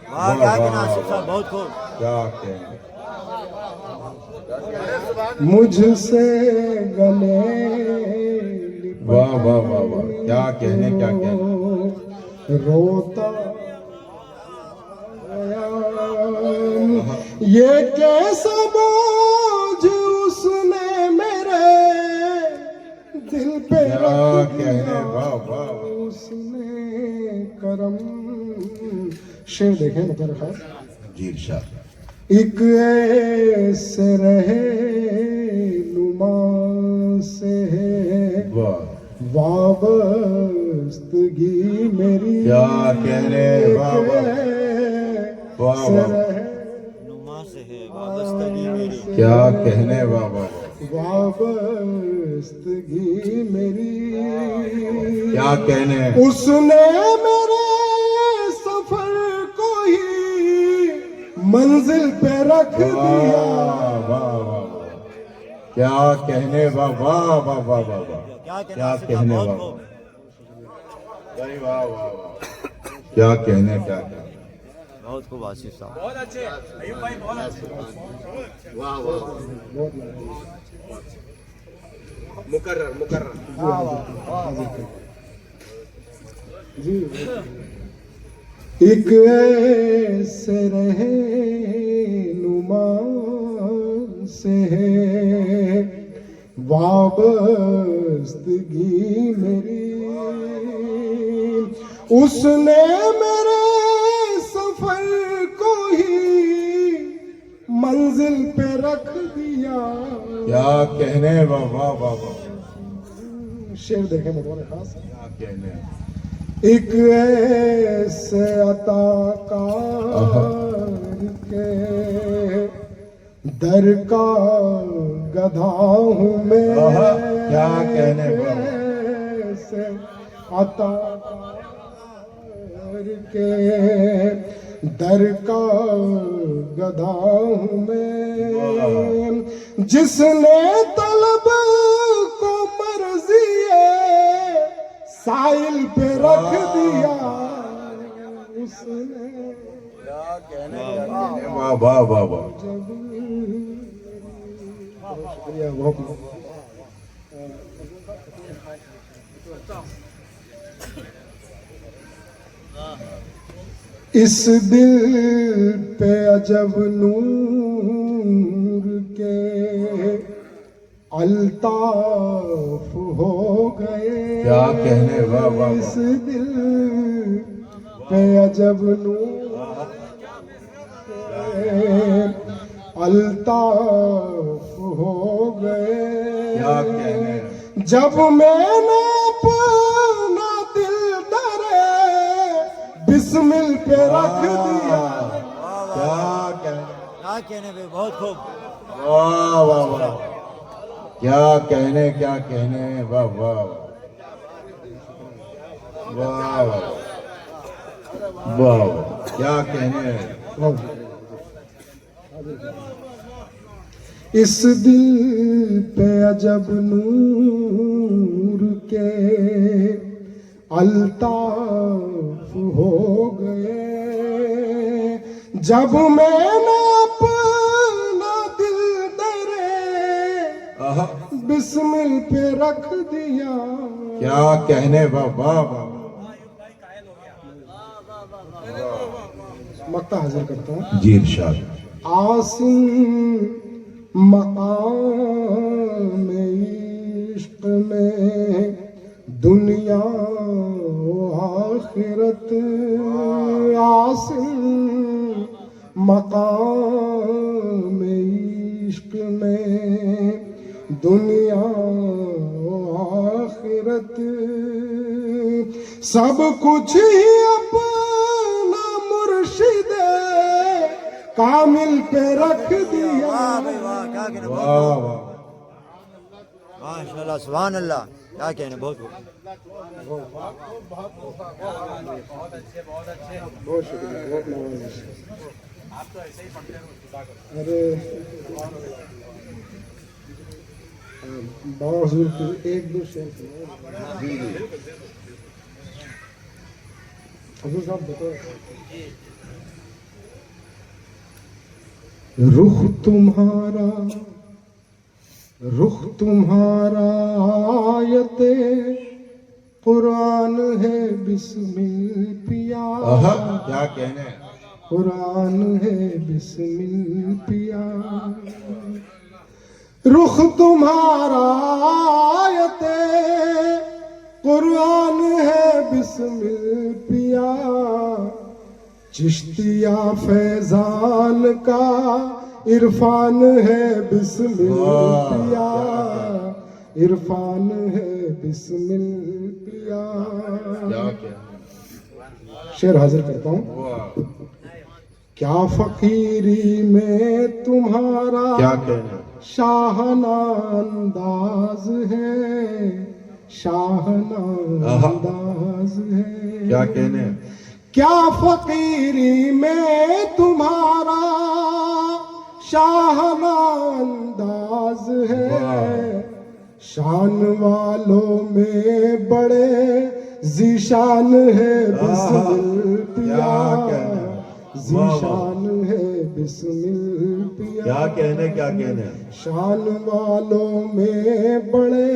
बहुत खूब, क्या कहने, मुझसे गले वाह वाह वाह वाह, क्या कहने, क्या कहने, रोता गया। ये कैसा बोझ उसने मेरे दिल पे क्या रख कहने, दिया। वाह वाह, उसने करम शेर देखें मतलब खास। जी इरशाद। एक ऐसे रहे नुमा से है वाह वाबस्तगी मेरी, क्या कहने, वाह, वाह। वाह, से वाह। रहे नुमा से है वाबस्तगी मेरी, क्या कहने, वाह वाह वाह। वाबस्तगी मेरी, क्या कहने, उसने मेरे सफर को ही मंजिल पे रख वाह दिया। वाह वाह वाह। क्या कहने, वाह वाह वाह वाह वाह वाह। क्या कहने, वाह वाह। भाई वाह वाह वाह। क्या कहने, क्या कहने। बहुत खूब आसिफ साहब। जी एक ऐसे रहे नुमा से है वाबस्तगी मेरी, उसने मेरे सफर को ही मंजिल पे रख दिया। क्या कहने, वाह वाह वाह वाह। शेर देखें बतौर खास। क्या कहने, एक ऐसे अताकार के दर का गधा हूँ मैं। आहा, क्या कहने, वाह। ऐसे अताकार के दर का गधा हूँ मैं, जिसने तलब को मर्जी साइल पे रख दिया। उसने वाह वाह वाह वाह। शुक्रिया बहुत। इस दिल पे अजब नूर के अल्ताफ हो गए। क्या कहने, वाह वाह इस वाह। दिल पे अजब नूर के अल्ताफ हो गए। क्या कहने, जब मैंने अपना दिल दरे बिस्मिल पे रख दिया। क्या कहने, क्या कहने भाई, बहुत खूब। वाह वाह वाह। क्या कहने, क्या कहने, वाह वाह वाह वाह वाह। क्या कहने, इस दिल पे अजब नूर के अल्ताफ हो गए। जब मैंने अपना दिल दरे आहा, बिस्मिल पे रख दिया। क्या कहने, वाह वाह वाह। मक्ता हाजिर करता हूँ। जी इरशाद। आसिम मकाम इश्क में दुनिया आखिरत। आसिम मकाम इश्क में दुनिया आखिरत। सब कुछ ही अपना मुर्शिद कामिल पे रख दिया। वाह भाई वाह, क्या कहने, बहुत वाह खूब। वाह। माशाल्लाह सुभान अल्लाह, क्या कहने, बहुत खूब। बहुत शुक्रिया, बहुत नवाज़िश। अरे बावजूद एक दो शेर हजूर साहब बताओ। रुख तुम्हारा आयते कुरान है बिस्मिल पिया। आहा, क्या कहने, कुरान है बिस्मिल पिया। रुख तुम्हारा आयते कुरान है बिस्मिल पिया। चिश्तिया फैजान का इरफान है बिस्मिल पिया, इरफान है बिस्मिल पिया। शेर हाजिर करता हूँ। क्या फकीरी में तुम्हारा क्या कहना, शाहना अंदाज है, शाहना अंदाज है। क्या कहने, क्या फकीरी में तुम्हारा शाहना अंदाज है, शान वालों में बड़े जीशान है बिस्मिल पिया, जीशान है बिस्मिल पिया। क्या कहने, क्या कहने, शान वालों में बड़े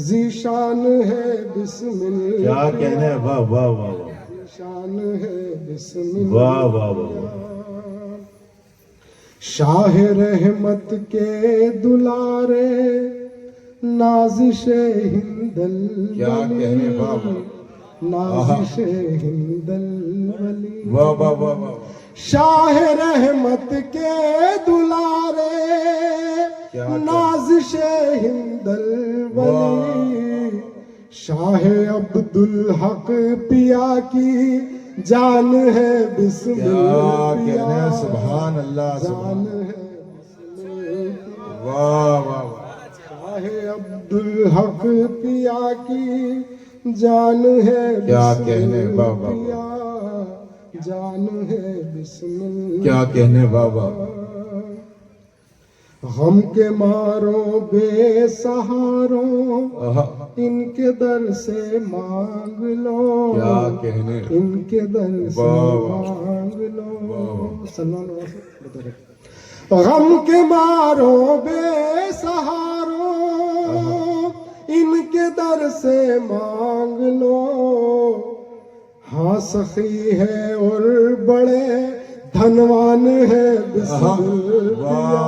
जीशान है बिस्मिल क्या कहने, वाह वाह वाह वाह, शान है बिस्मिल। वाह वाह वाह, शाह रहमत के दुलारे नाजिशे हिंदल क्या कहने, वाह वाह, नाजिशे हिंदल वली। वाह वाह वाह वाह, शाह रहमत के दुलारे क्या नाजिशे हिंदल वली। शाह अब्दुल हक पिया की जान है बिस्मिल क्या पिया, कहने, सुभान अल्लाह, जान सुभान, है बिस्मिल पिया। वाह वाह वाह, शाह अब्दुल हक पिया की जान है क्या बिस्मिल कहने, वाह वाह वाह, पिया, जान है बिस्मिल। क्या कहने, वाह वाह, हम के मारो बेसहारो आहा, इनके दर से मांग लो, क्या कहने, इनके दर से वाह वाह, मांग लो। सलमान गम के मारो बेसहारो इनके दर से मांग लो। हाँ सखी है और बड़े धनवान है बिस्मिल पिया,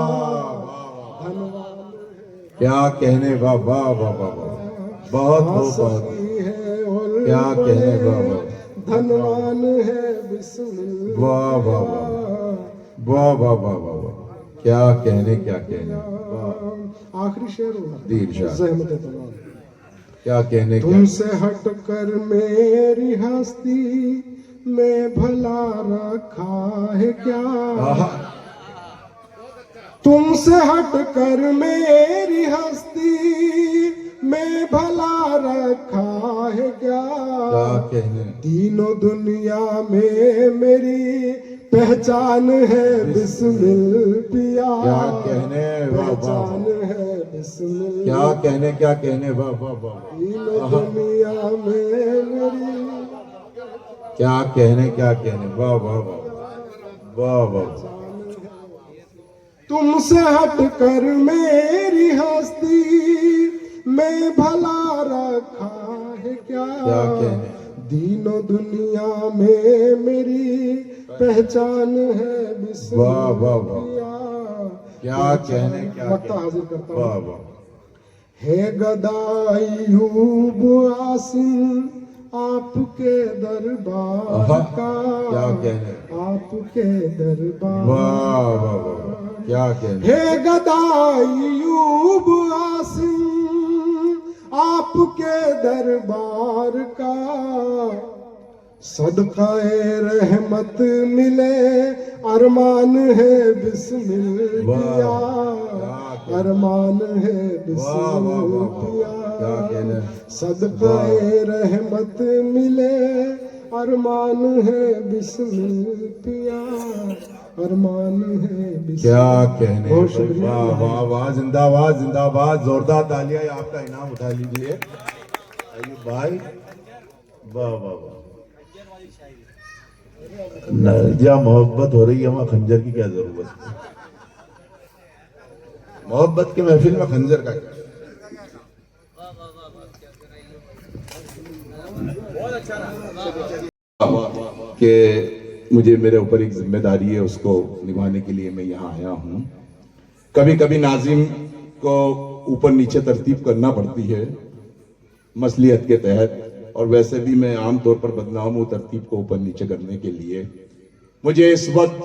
धनवान है। क्या कहने, वाह वाह वाह वाह वाह, बहुत हाँ बहुत बहुत, सखी है और क्या कहने, वाह बड़े वाह, धनवान है बिस्मिल वाह वाह वाह, वाह वाह वाह वाह वाह, क्या कहने, क्या कहने, वाह, आखिरी शेर होगा जी, इरशाद। ज़हमत तमाम। क्या कहने, क्या, तुमसे हट कर मेरी हस्ती में भला रखा है क्या, आहा, तुमसे हट कर मेरी हस्ती में भला रखा है क्या। क्या कहने, तीनों दुनिया में मेरी पहचान है बिस्मिल पिया, क्या कहने, वाह वाह पहचान वाह, है बिस्मिल। क्या कहने, क्या कहने, वाह वाह वाह, तीनों दुनिया में मेरी क्या कहने, क्या कहने, वाह वाह वाह, वाह वाह, तुमसे हट कर मेरी हस्ती में भला रखा है क्या। क्या कहने, दीनों दुनिया में मेरी पहचान है बिस्मिल वाह वाह वाह, पिया। क्या कहने, क्या मक्ता कहने, हाजिर करता वाह हूँ। वाह, हे गदायूब आसिम आपके दरबार आहा, का, क्या कहने, आपके दरबार। वाह वाह वाह, क्या कहने, हे गदायूब आसिम आपके दरबार का, सदकाए रहमत मिले अरमान है बिस्मिल पिया, अरमान है बिस्मिल क्या कहने, पिया। सदकाए रहमत मिले अरमान है बिस्मिल पिया, अरमान है बिस्मिल। क्या कहने, बहुत शुक्रिया। वाह वाह वाह, जिंदाबाद जिंदाबाद, जोरदार तालियां, आपका इनाम उठा लीजिए अयूब भाई, वाह वाह वाह। जहाँ मोहब्बत हो रही है वहां खंजर की क्या जरूरत है, मोहब्बत के महफिल में खंजर का क्या। कि मुझे मेरे ऊपर एक जिम्मेदारी है, उसको निभाने के लिए मैं यहाँ आया हूँ। कभी कभी नाजिम को ऊपर नीचे तरतीब करना पड़ती है मसलियत के तहत, और वैसे भी मैं आमतौर पर बदनाम हूँ तरतीब को ऊपर नीचे करने के लिए। मुझे इस वक्त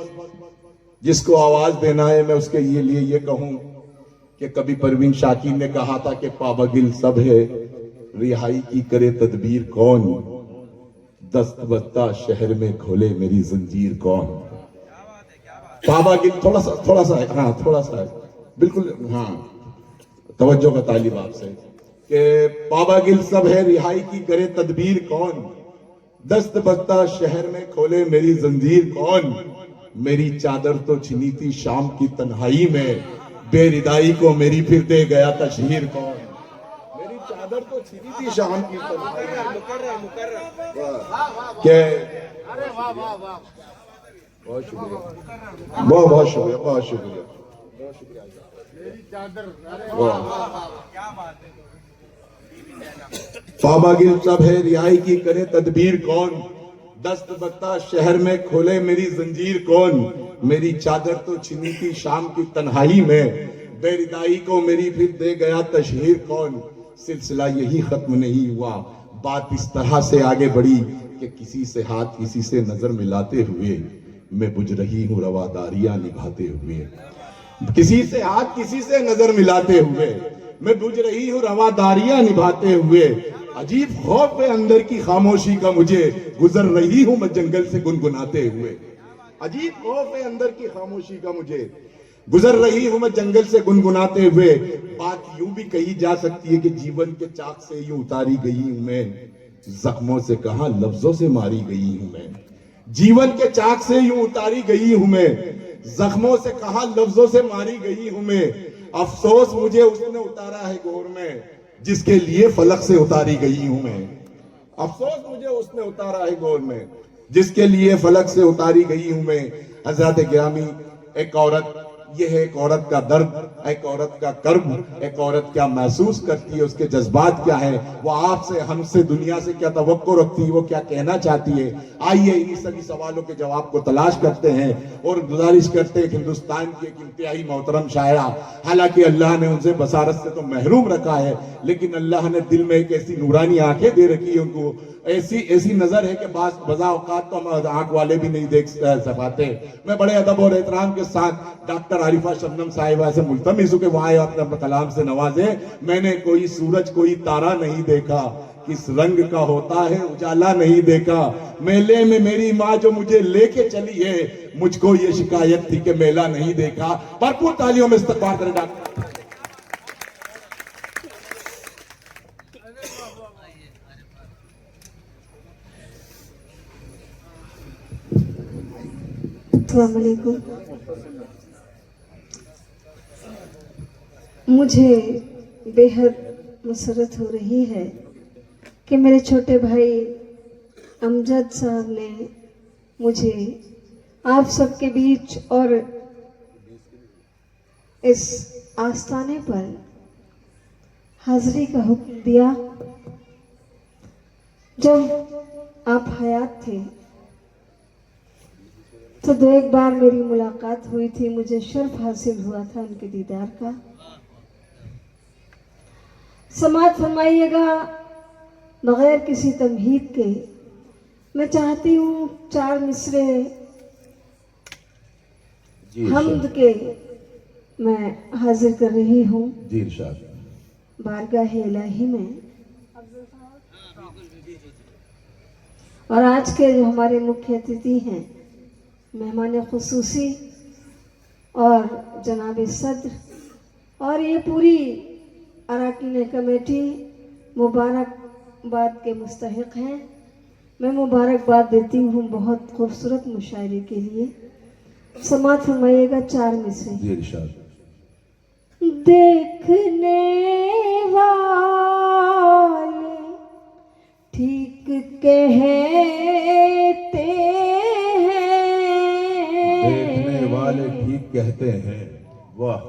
जिसको आवाज देना है मैं उसके लिए ये कहूं कि कभी परवीन शाकिर ने कहा था कि पाबगिल सब है, रिहाई की करे तदबीर कौन, दस्त बस्ता शहर में खोले मेरी जंजीर कौन। पाबगिल थोड़ा सा हाँ थोड़ा सा है बिल्कुल, हाँ तवज्जो का तालिब आपसे कि पाबगिल सब है, रिहाई की करे तदबीर कौन, दस्त बस्ता शहर में खोले मेरी जंजीर कौन। मेरी चादर तो छिनी थी शाम की तन्हाई में, बेरिदाई को मेरी फिर दे गया तशहीर कौन। मेरी चादर तो छिनी थी शाम की तन्हाई में। बहुत शुक्रिया, बहुत शुक्रिया, बहुत शुक्रिया। पाबगिल सब है, रिहाई की करे तदबीर कौन, दस्त बस्ता शहर में खोले मेरी जंजीर कौन। मेरी चादर तो छिनी थी शाम की तन्हाई में, बेरिदाई को मेरी फिर दे गया तशहीर कौन। सिलसिला यही खत्म नहीं हुआ, बात इस तरह से आगे बढ़ी कि किसी से हाथ किसी से नजर मिलाते हुए मैं बुझ रही हूँ रवादारियां निभाते हुए। किसी से हाथ किसी से नजर मिलाते हुए मैं बुझ रही हूँ रवादारियां निभाते हुए। अजीब खौफ है अंदर की खामोशी का मुझे, गुजर रही हूं मैं जंगल से गुनगुनाते हुए। अजीब खौफ है अंदर की खामोशी का मुझे, गुजर रही हूं मैं जंगल से गुनगुनाते हुए। बात यूं भी कही जा सकती है कि जीवन के चाक से यूं उतारी गई हूं मैं, जख्मों से कहा लफ्जों से मारी गई हूं मैं। जीवन के चाक से यूं उतारी गई हूं मैं, जख्मों से कहा लफ्जों से मारी गई हूं मैं। अफसोस मुझे उसने उतारा है गोर में, जिसके लिए फलक से उतारी गई हूं मैं। अफसोस मुझे उसने उतारा है गोर में, जिसके लिए फलक से उतारी गई हूं मैं। हजरत गिरामी, एक औरत, यह है एक औरत का दर्द, एक औरत का कर्ब, एक औरत क्या महसूस करती है, उसके जज्बात क्या है, वो आपसे हमसे दुनिया से क्या तवक्को रखती है, वो क्या कहना चाहती है। आइए इन सभी सवालों के जवाब को तलाश करते हैं और गुजारिश करते हैं कि हिंदुस्तान की एक इंतहाई मोहतरम शायरा, हालांकि अल्लाह ने उनसे बसारत से तो महरूम रखा है, लेकिन अल्लाह ने दिल में एक ऐसी नूरानी आंखें दे रखी है उनको, ऐसी नजर है कि बज़ा औकात तो हम आंख वाले भी नहीं देख पाते। मैं बड़े अदब और एहतराम के साथ डॉक्टर आरिफा शबनम साहिबा से मुल्तमिस हूं कि वो आए अपने कलाम से नवाजे। मैंने कोई सूरज कोई तारा नहीं देखा, किस रंग का होता है उजाला नहीं देखा। मेले में मेरी माँ जो मुझे लेके चली है, मुझको ये शिकायत थी कि मेला नहीं देखा। भरपूर तालियों में इस्तकबाल करें डॉक्टर। अस्सलाम वालेकुम। मुझे बेहद मसरत हो रही है कि मेरे छोटे भाई अमजद साहब ने मुझे आप सबके बीच और इस आस्थाने पर हाजिरी का हुक्म दिया। जब आप हयात थे तो दो एक बार मेरी मुलाकात हुई थी, मुझे शर्फ हासिल हुआ था उनके दीदार का। समाअत फरमाइएगा बगैर किसी तमहीद के, मैं चाहती हूँ 4 मिसरे हम्द के मैं हाजिर कर रही हूँ बारगाह इलाही में। और आज के जो हमारे मुख्य अतिथि हैं, मेहमान खुसूसी और जनाब सदर और ये पूरी अराकीन कमेटी मुबारकबाद के मुस्तहिक हैं। मैं मुबारकबाद देती हूँ बहुत खूबसूरत मुशायरे के लिए। समाअत फरमाइएगा 4 मिसरे। देखने वाले ठीक कहते वाले ठीक कहते हैं, वाह।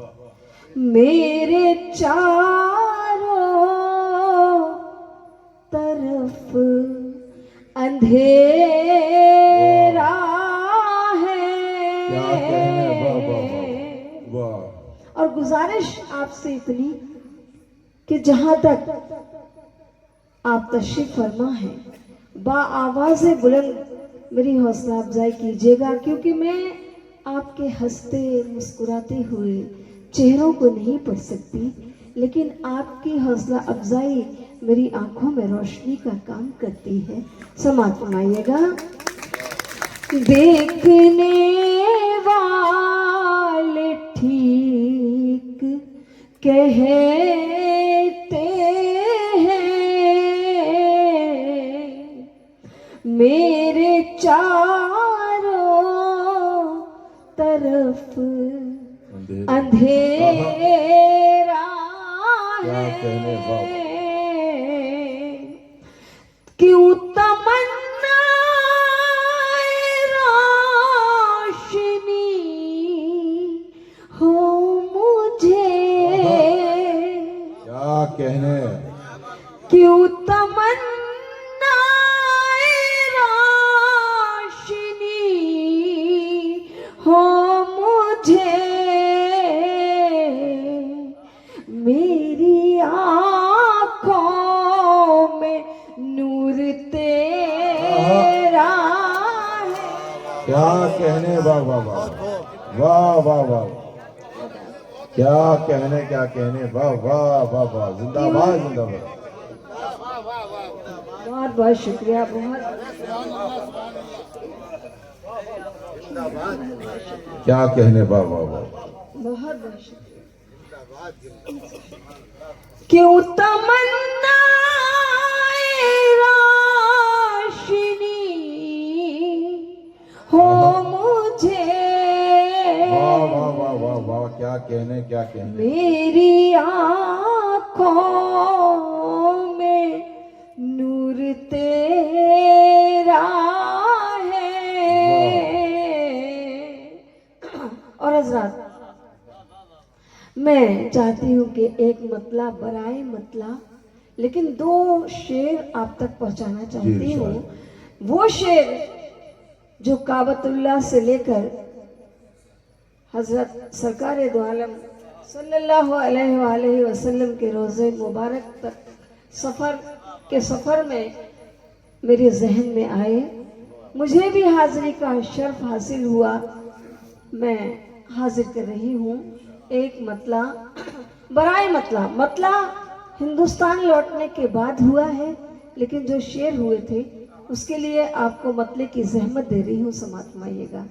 मेरे चारों तरफ अंधेरा है। क्या कहने, वाह वाह वाह। और गुजारिश आपसे इतनी कि जहां तक आप तशरीफ फरमा है, बा आवाज़ बुलंद मेरी हौसला अफजाई कीजिएगा, क्योंकि मैं आपके हंसते मुस्कुराते हुए चेहरों को नहीं पढ़ सकती, लेकिन आपकी हौसला अफजाई मेरी आंखों में रोशनी का काम करती है। समाप्त फरमाइएगा। देखने वाले ठीक कहते हैं, मेरे चारों तरफ अंधेरा है, क्यों तमन्ना रोशनी हो मुझे, क्या कहने, क्यों तमन्ना रोशनी हो मुझे, मेरी आँखों में नूर तेरा है। क्या कहने, वाह वाह वाह वाह वाह वाह, क्या कहने, क्या कहने, वाह वाह वाह वाह, जिंदाबाद जिंदाबाद। बहुत बहुत शुक्रिया, बहुत क्या कहने, वाह वाह वाह। बहुत बहुत शुक्रिया। क्यों तमन्ना रोशनी हो मुझे, वाह वाह वाह वाह वाह, क्या कहने, क्या कहने, मेरी आँखों में नूर तेरा है। और हजरात, मैं चाहती हूँ कि एक मतला बराए मतला, लेकिन दो शेर आप तक पहुंचाना चाहती हूँ। वो शेर जो काबतुल्लाह से लेकर हजरत सरकार दो आलम सल्लल्लाहु अलैहि वसल्लम के रोज़े मुबारक तक सफ़र में मेरे जहन में आए। मुझे भी हाजिरी का शर्फ हासिल हुआ, मैं हाजिर कर रही हूँ एक मतला बराए मतला। मतला हिंदुस्तान लौटने के बाद हुआ है, लेकिन जो शेर हुए थे उसके लिए आपको मतले की जहमत दे रही हूँ, समाप्त फरमाइएगा।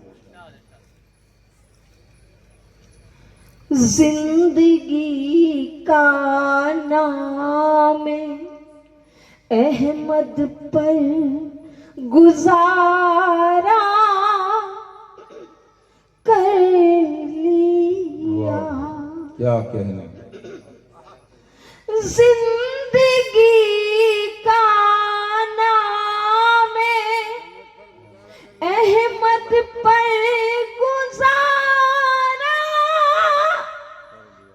जिंदगी का नाम अहमद पर गुजारा कर लिया, क्या कहने, जिंदगी का नाम अहमद पर गुजारा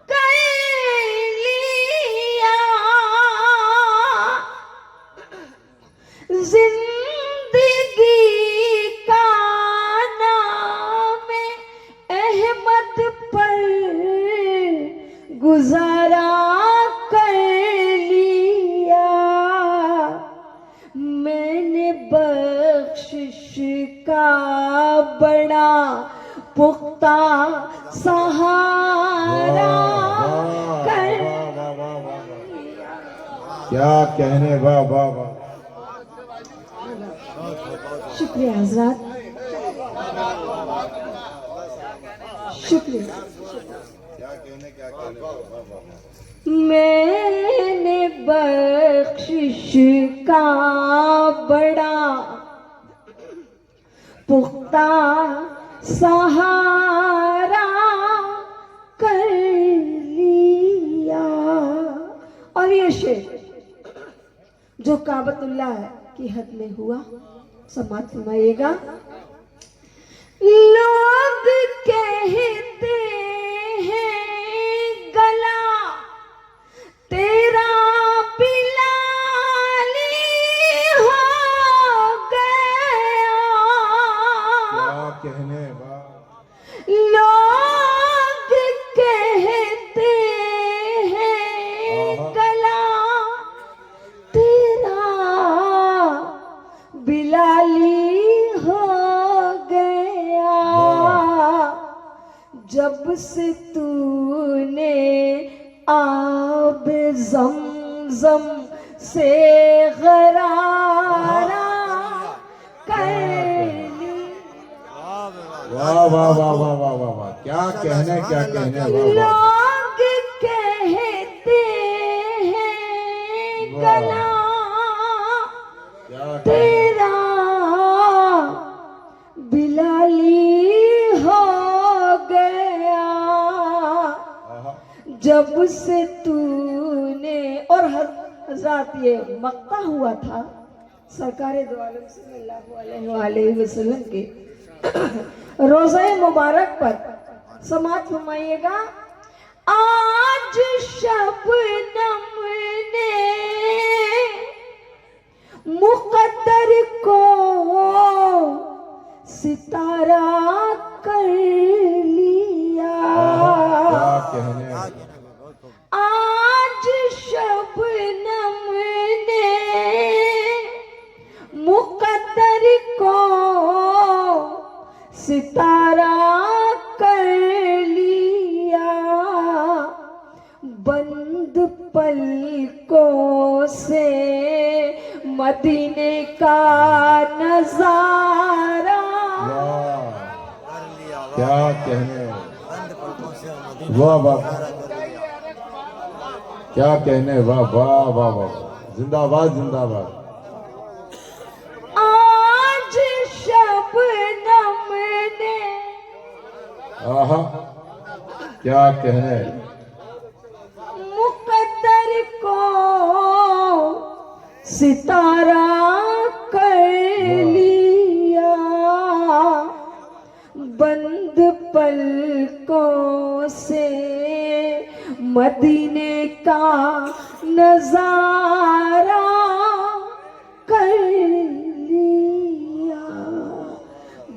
कर लिया, जिंदगी का नाम अहमद पर गुजारा कर लिया, मैंने बख्शिश का बड़ा पुख्ता सहारा कर लिया। क्या कहने, वाह वाह वाह। शुक्रिया हजरात, शुक्रिया। मैंने बख्शिश का बड़ा पुख्ता सहारा कर लिया। और ये शेर जो काबतुल्लाह की हद में हुआ, समाप्त फरमाइएगा। लोग कहते हैं गला तेरा बिलाली हो गया, क्या कहने, वाह। लोग कहते हैं गला तेरा बिलाली हो तूने आब ज़मज़म से गरारा कर वाह वाह वाह वाह वाह वाह वाह, क्या कहने क्या कहने, वाह वाह। लोग कहते हैं गला क्या तेरा बिलाली हो गया जब से तूने। और हजरत ये मक्ता हुआ था सरकार दो आलम सल्लल्लाहु अलैहि वसल्लम के रोज़ा मुबारक पर। समाज फरमाइएगा। आज शबनम ने मुकद्दर को सितारा कर लिया। क्या कहने, आज शबनम ने मुकद्दर को सितारा कर लिया। बंद पलकों से मदीने का नजारा। क्या कहने, वाह वाह, क्या कहने, वाह वाह वाह वाह, जिंदाबाद जिंदाबाद। आज शबनम ने आहा, क्या कहने, मुकद्दर को सितारा कर लिया। बंद पलकों से मदीने का नजारा कर लिया।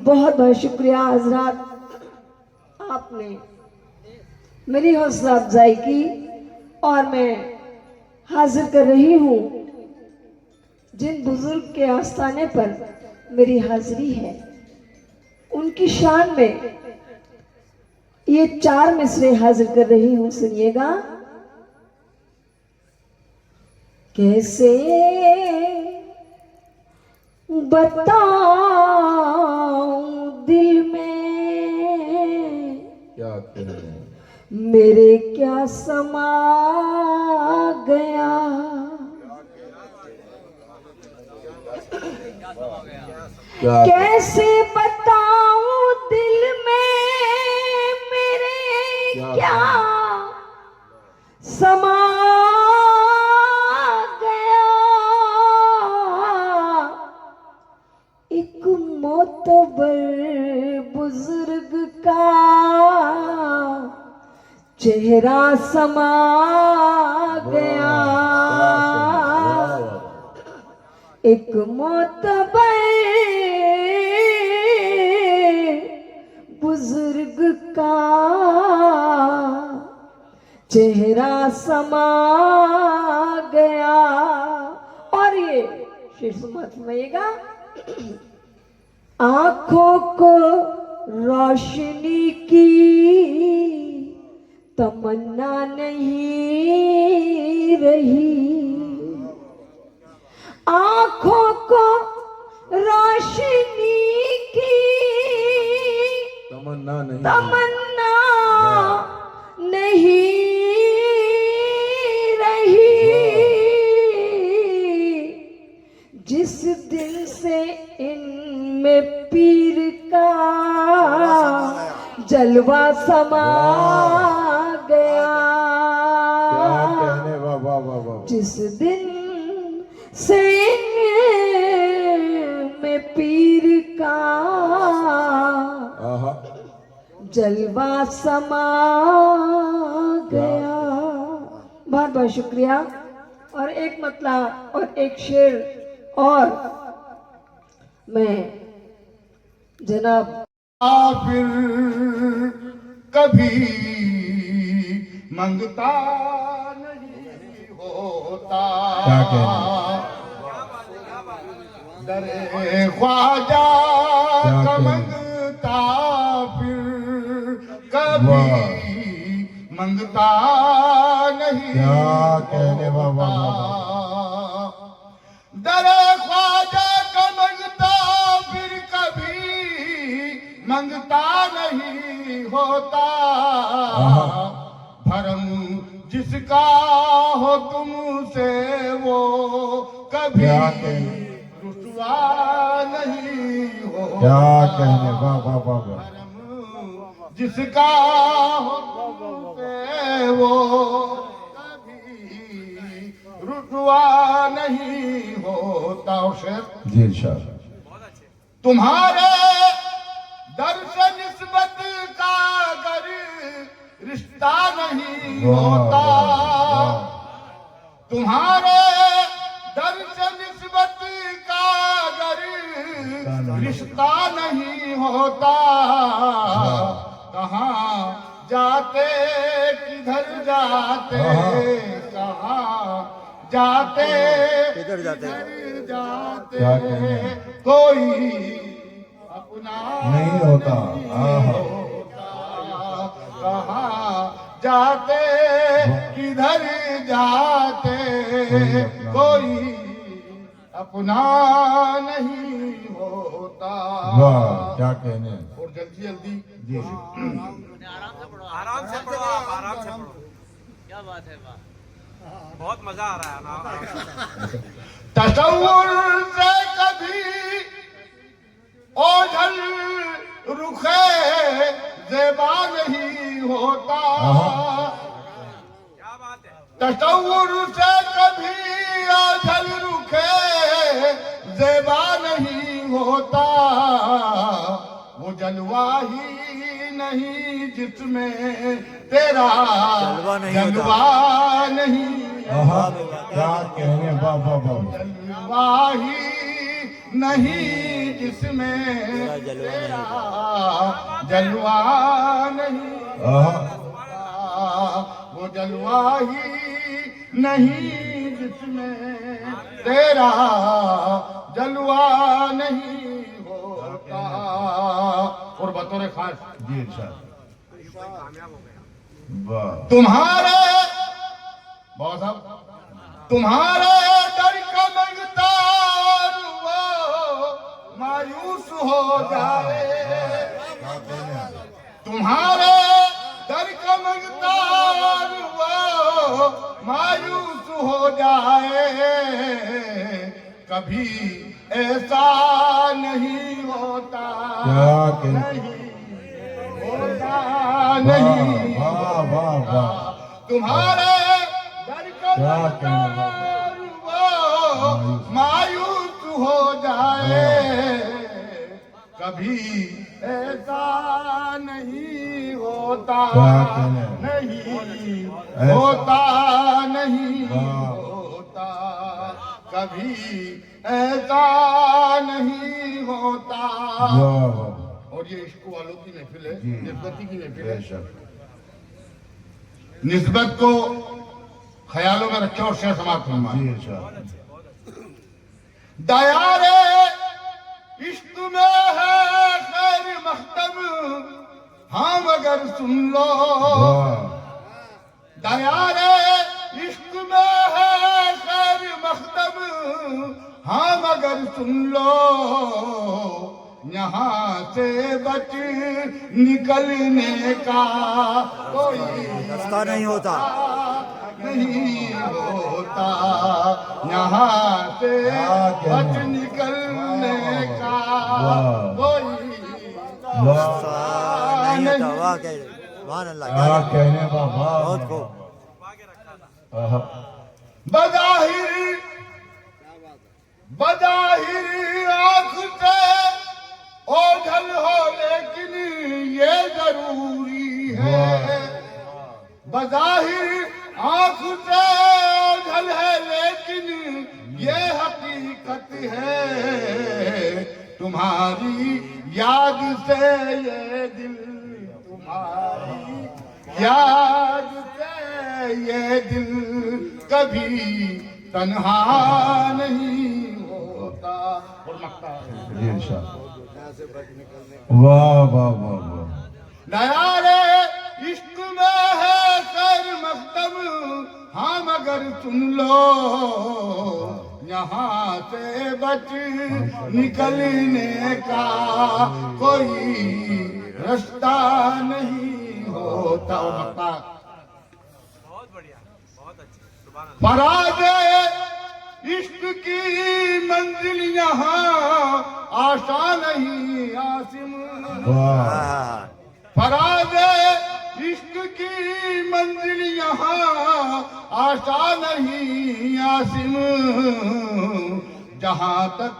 बहुत बहुत शुक्रिया हजरात, आपने मेरी हौसला अफजाई की और मैं हाजिर कर रही हूँ जिन बुजुर्ग के आस्थाने पर मेरी हाजिरी है, उनकी शान में ये 4 मिसरे हाजिर कर रही हूँ। सुनिएगा। कैसे बताऊं दिल में क्या कहने, मेरे क्या समा गया। क्या कैसे बताऊं दिल में मेरे क्या समा गया। एक मोतबर बुजुर्ग का चेहरा समा गया। एक मोतबर बुजुर्ग का चेहरा समा गया। और ये शेर समझिएगा। आंखों को रोशनी की तमन्ना नहीं रही। आंखों को रोशनी की तमन्ना नहीं, तमन्ना नहीं रही। जिस दिन से इनमें पीर का जलवा समा गया। क्या कहने, वाह वाह वाह वाह। जिस दिन से में पीर का आहा, जलवा समा गया। बहुत बहुत शुक्रिया। और एक मतला और एक शेर और मैं जनाब फिर कभी मंगता नहीं होता। क्या कहने, दरे ख्वाजा क्या का कहने, मंगता फिर कभी मंगता नहीं क्या कहने बाबा दरे ख्वाजा का मंगता फिर कभी मंगता नहीं होता भरम जिसका हो तुमसे वो कभी रुसवा नहीं होता क्या कहने बाबा बाबा जिसका हो तुमसे वो कभी रुसवा नहीं होता। और शेर जी इरशाद तुम्हारे दर से निस्बत का अगर रिश्ता नहीं होता तुम्हारे दर से निस्बत का अगर रिश्ता नहीं होता कहाँ जाते किधर जाते कहाँ जाते किधर जाते? किधर जाते क्या कहने? कोई अपना नहीं होता कहाँ जाते किधर जाते कोई अपना नहीं होता। वाह क्या कहने और जल्दी जल्दी जी आराम से पढ़ो आप, आराम से पढ़ो। क्या बात है, वाह, बहुत मजा आ रहा है ना। तसव्वुर से कभी ओझल रुखे ज़ेबा नहीं होता क्या बात है। तसव्वुर से कभी ओझल रुखे ज़ेबा नहीं होता वो जलवा ही नहीं जिसमें तेरा जलवा नहीं होता। जलवा नहीं क्या कहने बाबा बाबा जलवा ही नहीं जिसमें तेरा जलवा नहीं वो जलवा ही नहीं जिसमें तेरा जलवा नहीं होता। और बतौर खास जी इरशाद वाह तुम्हारे बहुत साहब तुम्हारे डर का मंगता और वो मायूस हो जाए तुम्हारे डर का मंगता और वो मायूस हो जाए कभी ऐसा नहीं होता क्या कहने होता नहीं वाह वाह वाह तुम्हारे डर का क्या मंगता कहने वो मायूस हो जाए कभी ऐसा नहीं होता क्या कहने? नहीं ऐसा? होता नहीं वाह। होता कभी ऐसा नहीं होता। वाह और ये इश्क वालों की महफिल है जी। निस्बती की महफिल है। बेशक निस्बत को ख्यालों में रखे और शेर समाप्त जी फरमाए। इरशाद दयारे इश्क में है खैर मख्तम हाँ मगर सुन लो वाह दयारे इश्क में है खैर मख्तम हाँ मगर सुन लो यहाँ से बच निकलने का कोई रास्ता नहीं होता। नहीं होता यहाँ से बच निकलने का कोई रास्ता नहीं होता। वाह कह सुभान अल्लाह, क्या कहने बाबा बहुत खूब। बजाहिर आँख से ओझल हो लेकिन ये जरूरी है बजाहिर आँख से ओझल है लेकिन ये हकीकत है तुम्हारी याद से ये दिल तुम्हारी याद से ये दिल कभी तन्हा नहीं होता। और मक्ता जी इरशाद वाह वाह वाह वाह दयारे इश्क में है कर सुन लो, यहाँ से बच निकलने का कोई रास्ता नहीं होता। बहुत बढ़िया, बहुत अच्छे, सुभान अल्लाह। फराज इश्क की मंजिल यहाँ आशा नहीं आसिम, फराज इश्क की मंजिल यहाँ आशा नहीं आसिम, जहाँ तक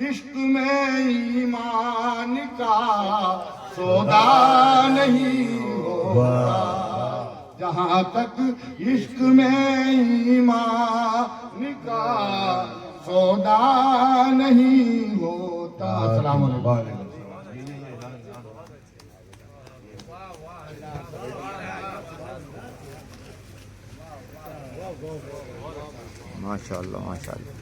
इश्क में ईमान का सौदा नहीं होगा, जहाँ तक इश्क में ईमान का सौदा नहीं होता। अस्सलाम वालेकुम। माशाल्लाह माशाल्लाह।